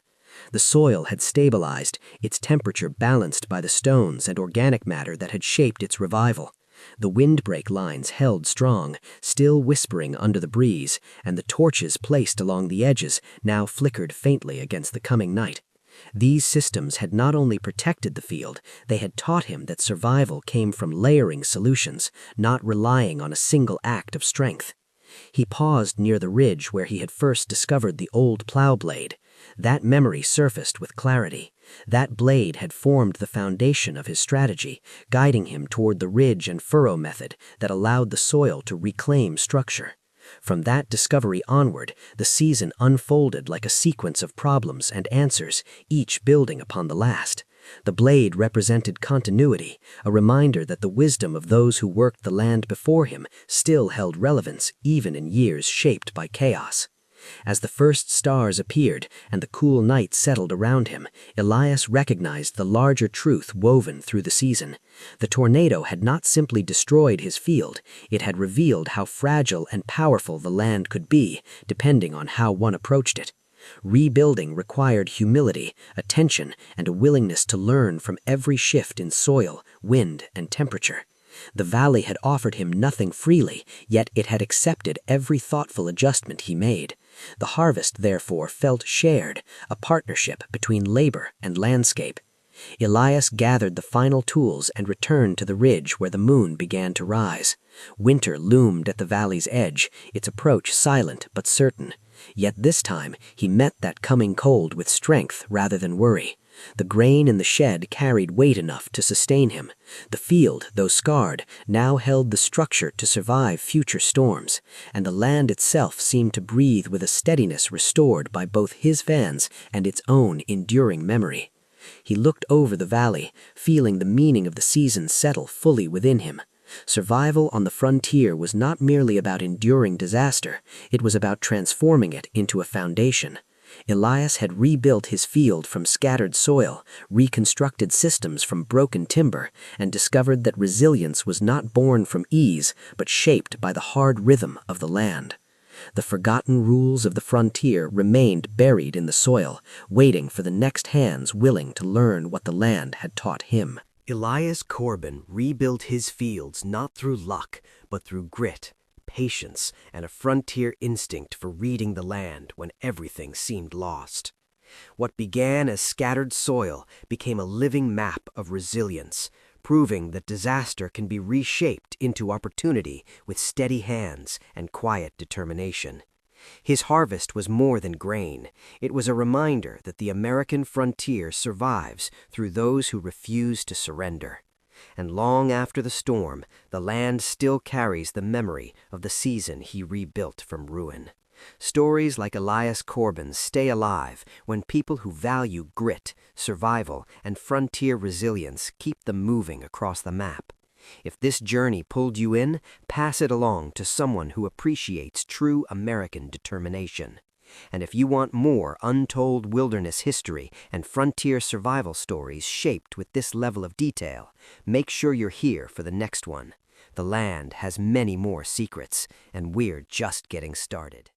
The soil had stabilized, its temperature balanced by the stones and organic matter that had shaped its revival. The windbreak lines held strong, still whispering under the breeze, and the torches placed along the edges now flickered faintly against the coming night. These systems had not only protected the field, they had taught him that survival came from layering solutions, not relying on a single act of strength. He paused near the ridge where he had first discovered the old plow blade. That memory surfaced with clarity. That blade had formed the foundation of his strategy, guiding him toward the ridge and furrow method that allowed the soil to reclaim structure. From that discovery onward, the season unfolded like a sequence of problems and answers, each building upon the last. The blade represented continuity, a reminder that the wisdom of those who worked the land before him still held relevance even in years shaped by chaos. As the first stars appeared and the cool night settled around him, Elias recognized the larger truth woven through the season. The tornado had not simply destroyed his field, it had revealed how fragile and powerful the land could be, depending on how one approached it. Rebuilding required humility, attention, and a willingness to learn from every shift in soil, wind, and temperature. The valley had offered him nothing freely, yet it had accepted every thoughtful adjustment he made. The harvest, therefore, felt shared, a partnership between labor and landscape. Elias gathered the final tools and returned to the ridge where the moon began to rise. Winter loomed at the valley's edge, its approach silent but certain. Yet this time, he met that coming cold with strength rather than worry. The grain in the shed carried weight enough to sustain him. The field, though scarred, now held the structure to survive future storms, and the land itself seemed to breathe with a steadiness restored by both his hands and its own enduring memory. He looked over the valley, feeling the meaning of the season settle fully within him. Survival on the frontier was not merely about enduring disaster, it was about transforming it into a foundation. Elias had rebuilt his field from scattered soil, reconstructed systems from broken timber, and discovered that resilience was not born from ease, but shaped by the hard rhythm of the land. The forgotten rules of the frontier remained buried in the soil, waiting for the next hands willing to learn what the land had taught him. Elias Corbin rebuilt his fields not through luck, but through grit, patience, and a frontier instinct for reading the land when everything seemed lost. What began as scattered soil became a living map of resilience, proving that disaster can be reshaped into opportunity with steady hands and quiet determination. His harvest was more than grain. It was a reminder that the American frontier survives through those who refuse to surrender. And long after the storm, the land still carries the memory of the season he rebuilt from ruin. Stories like Elias Corbin's stay alive when people who value grit, survival, and frontier resilience keep them moving across the map. If this journey pulled you in, pass it along to someone who appreciates true American determination. And if you want more untold wilderness history and frontier survival stories shaped with this level of detail, make sure you're here for the next one. The land has many more secrets, and we're just getting started.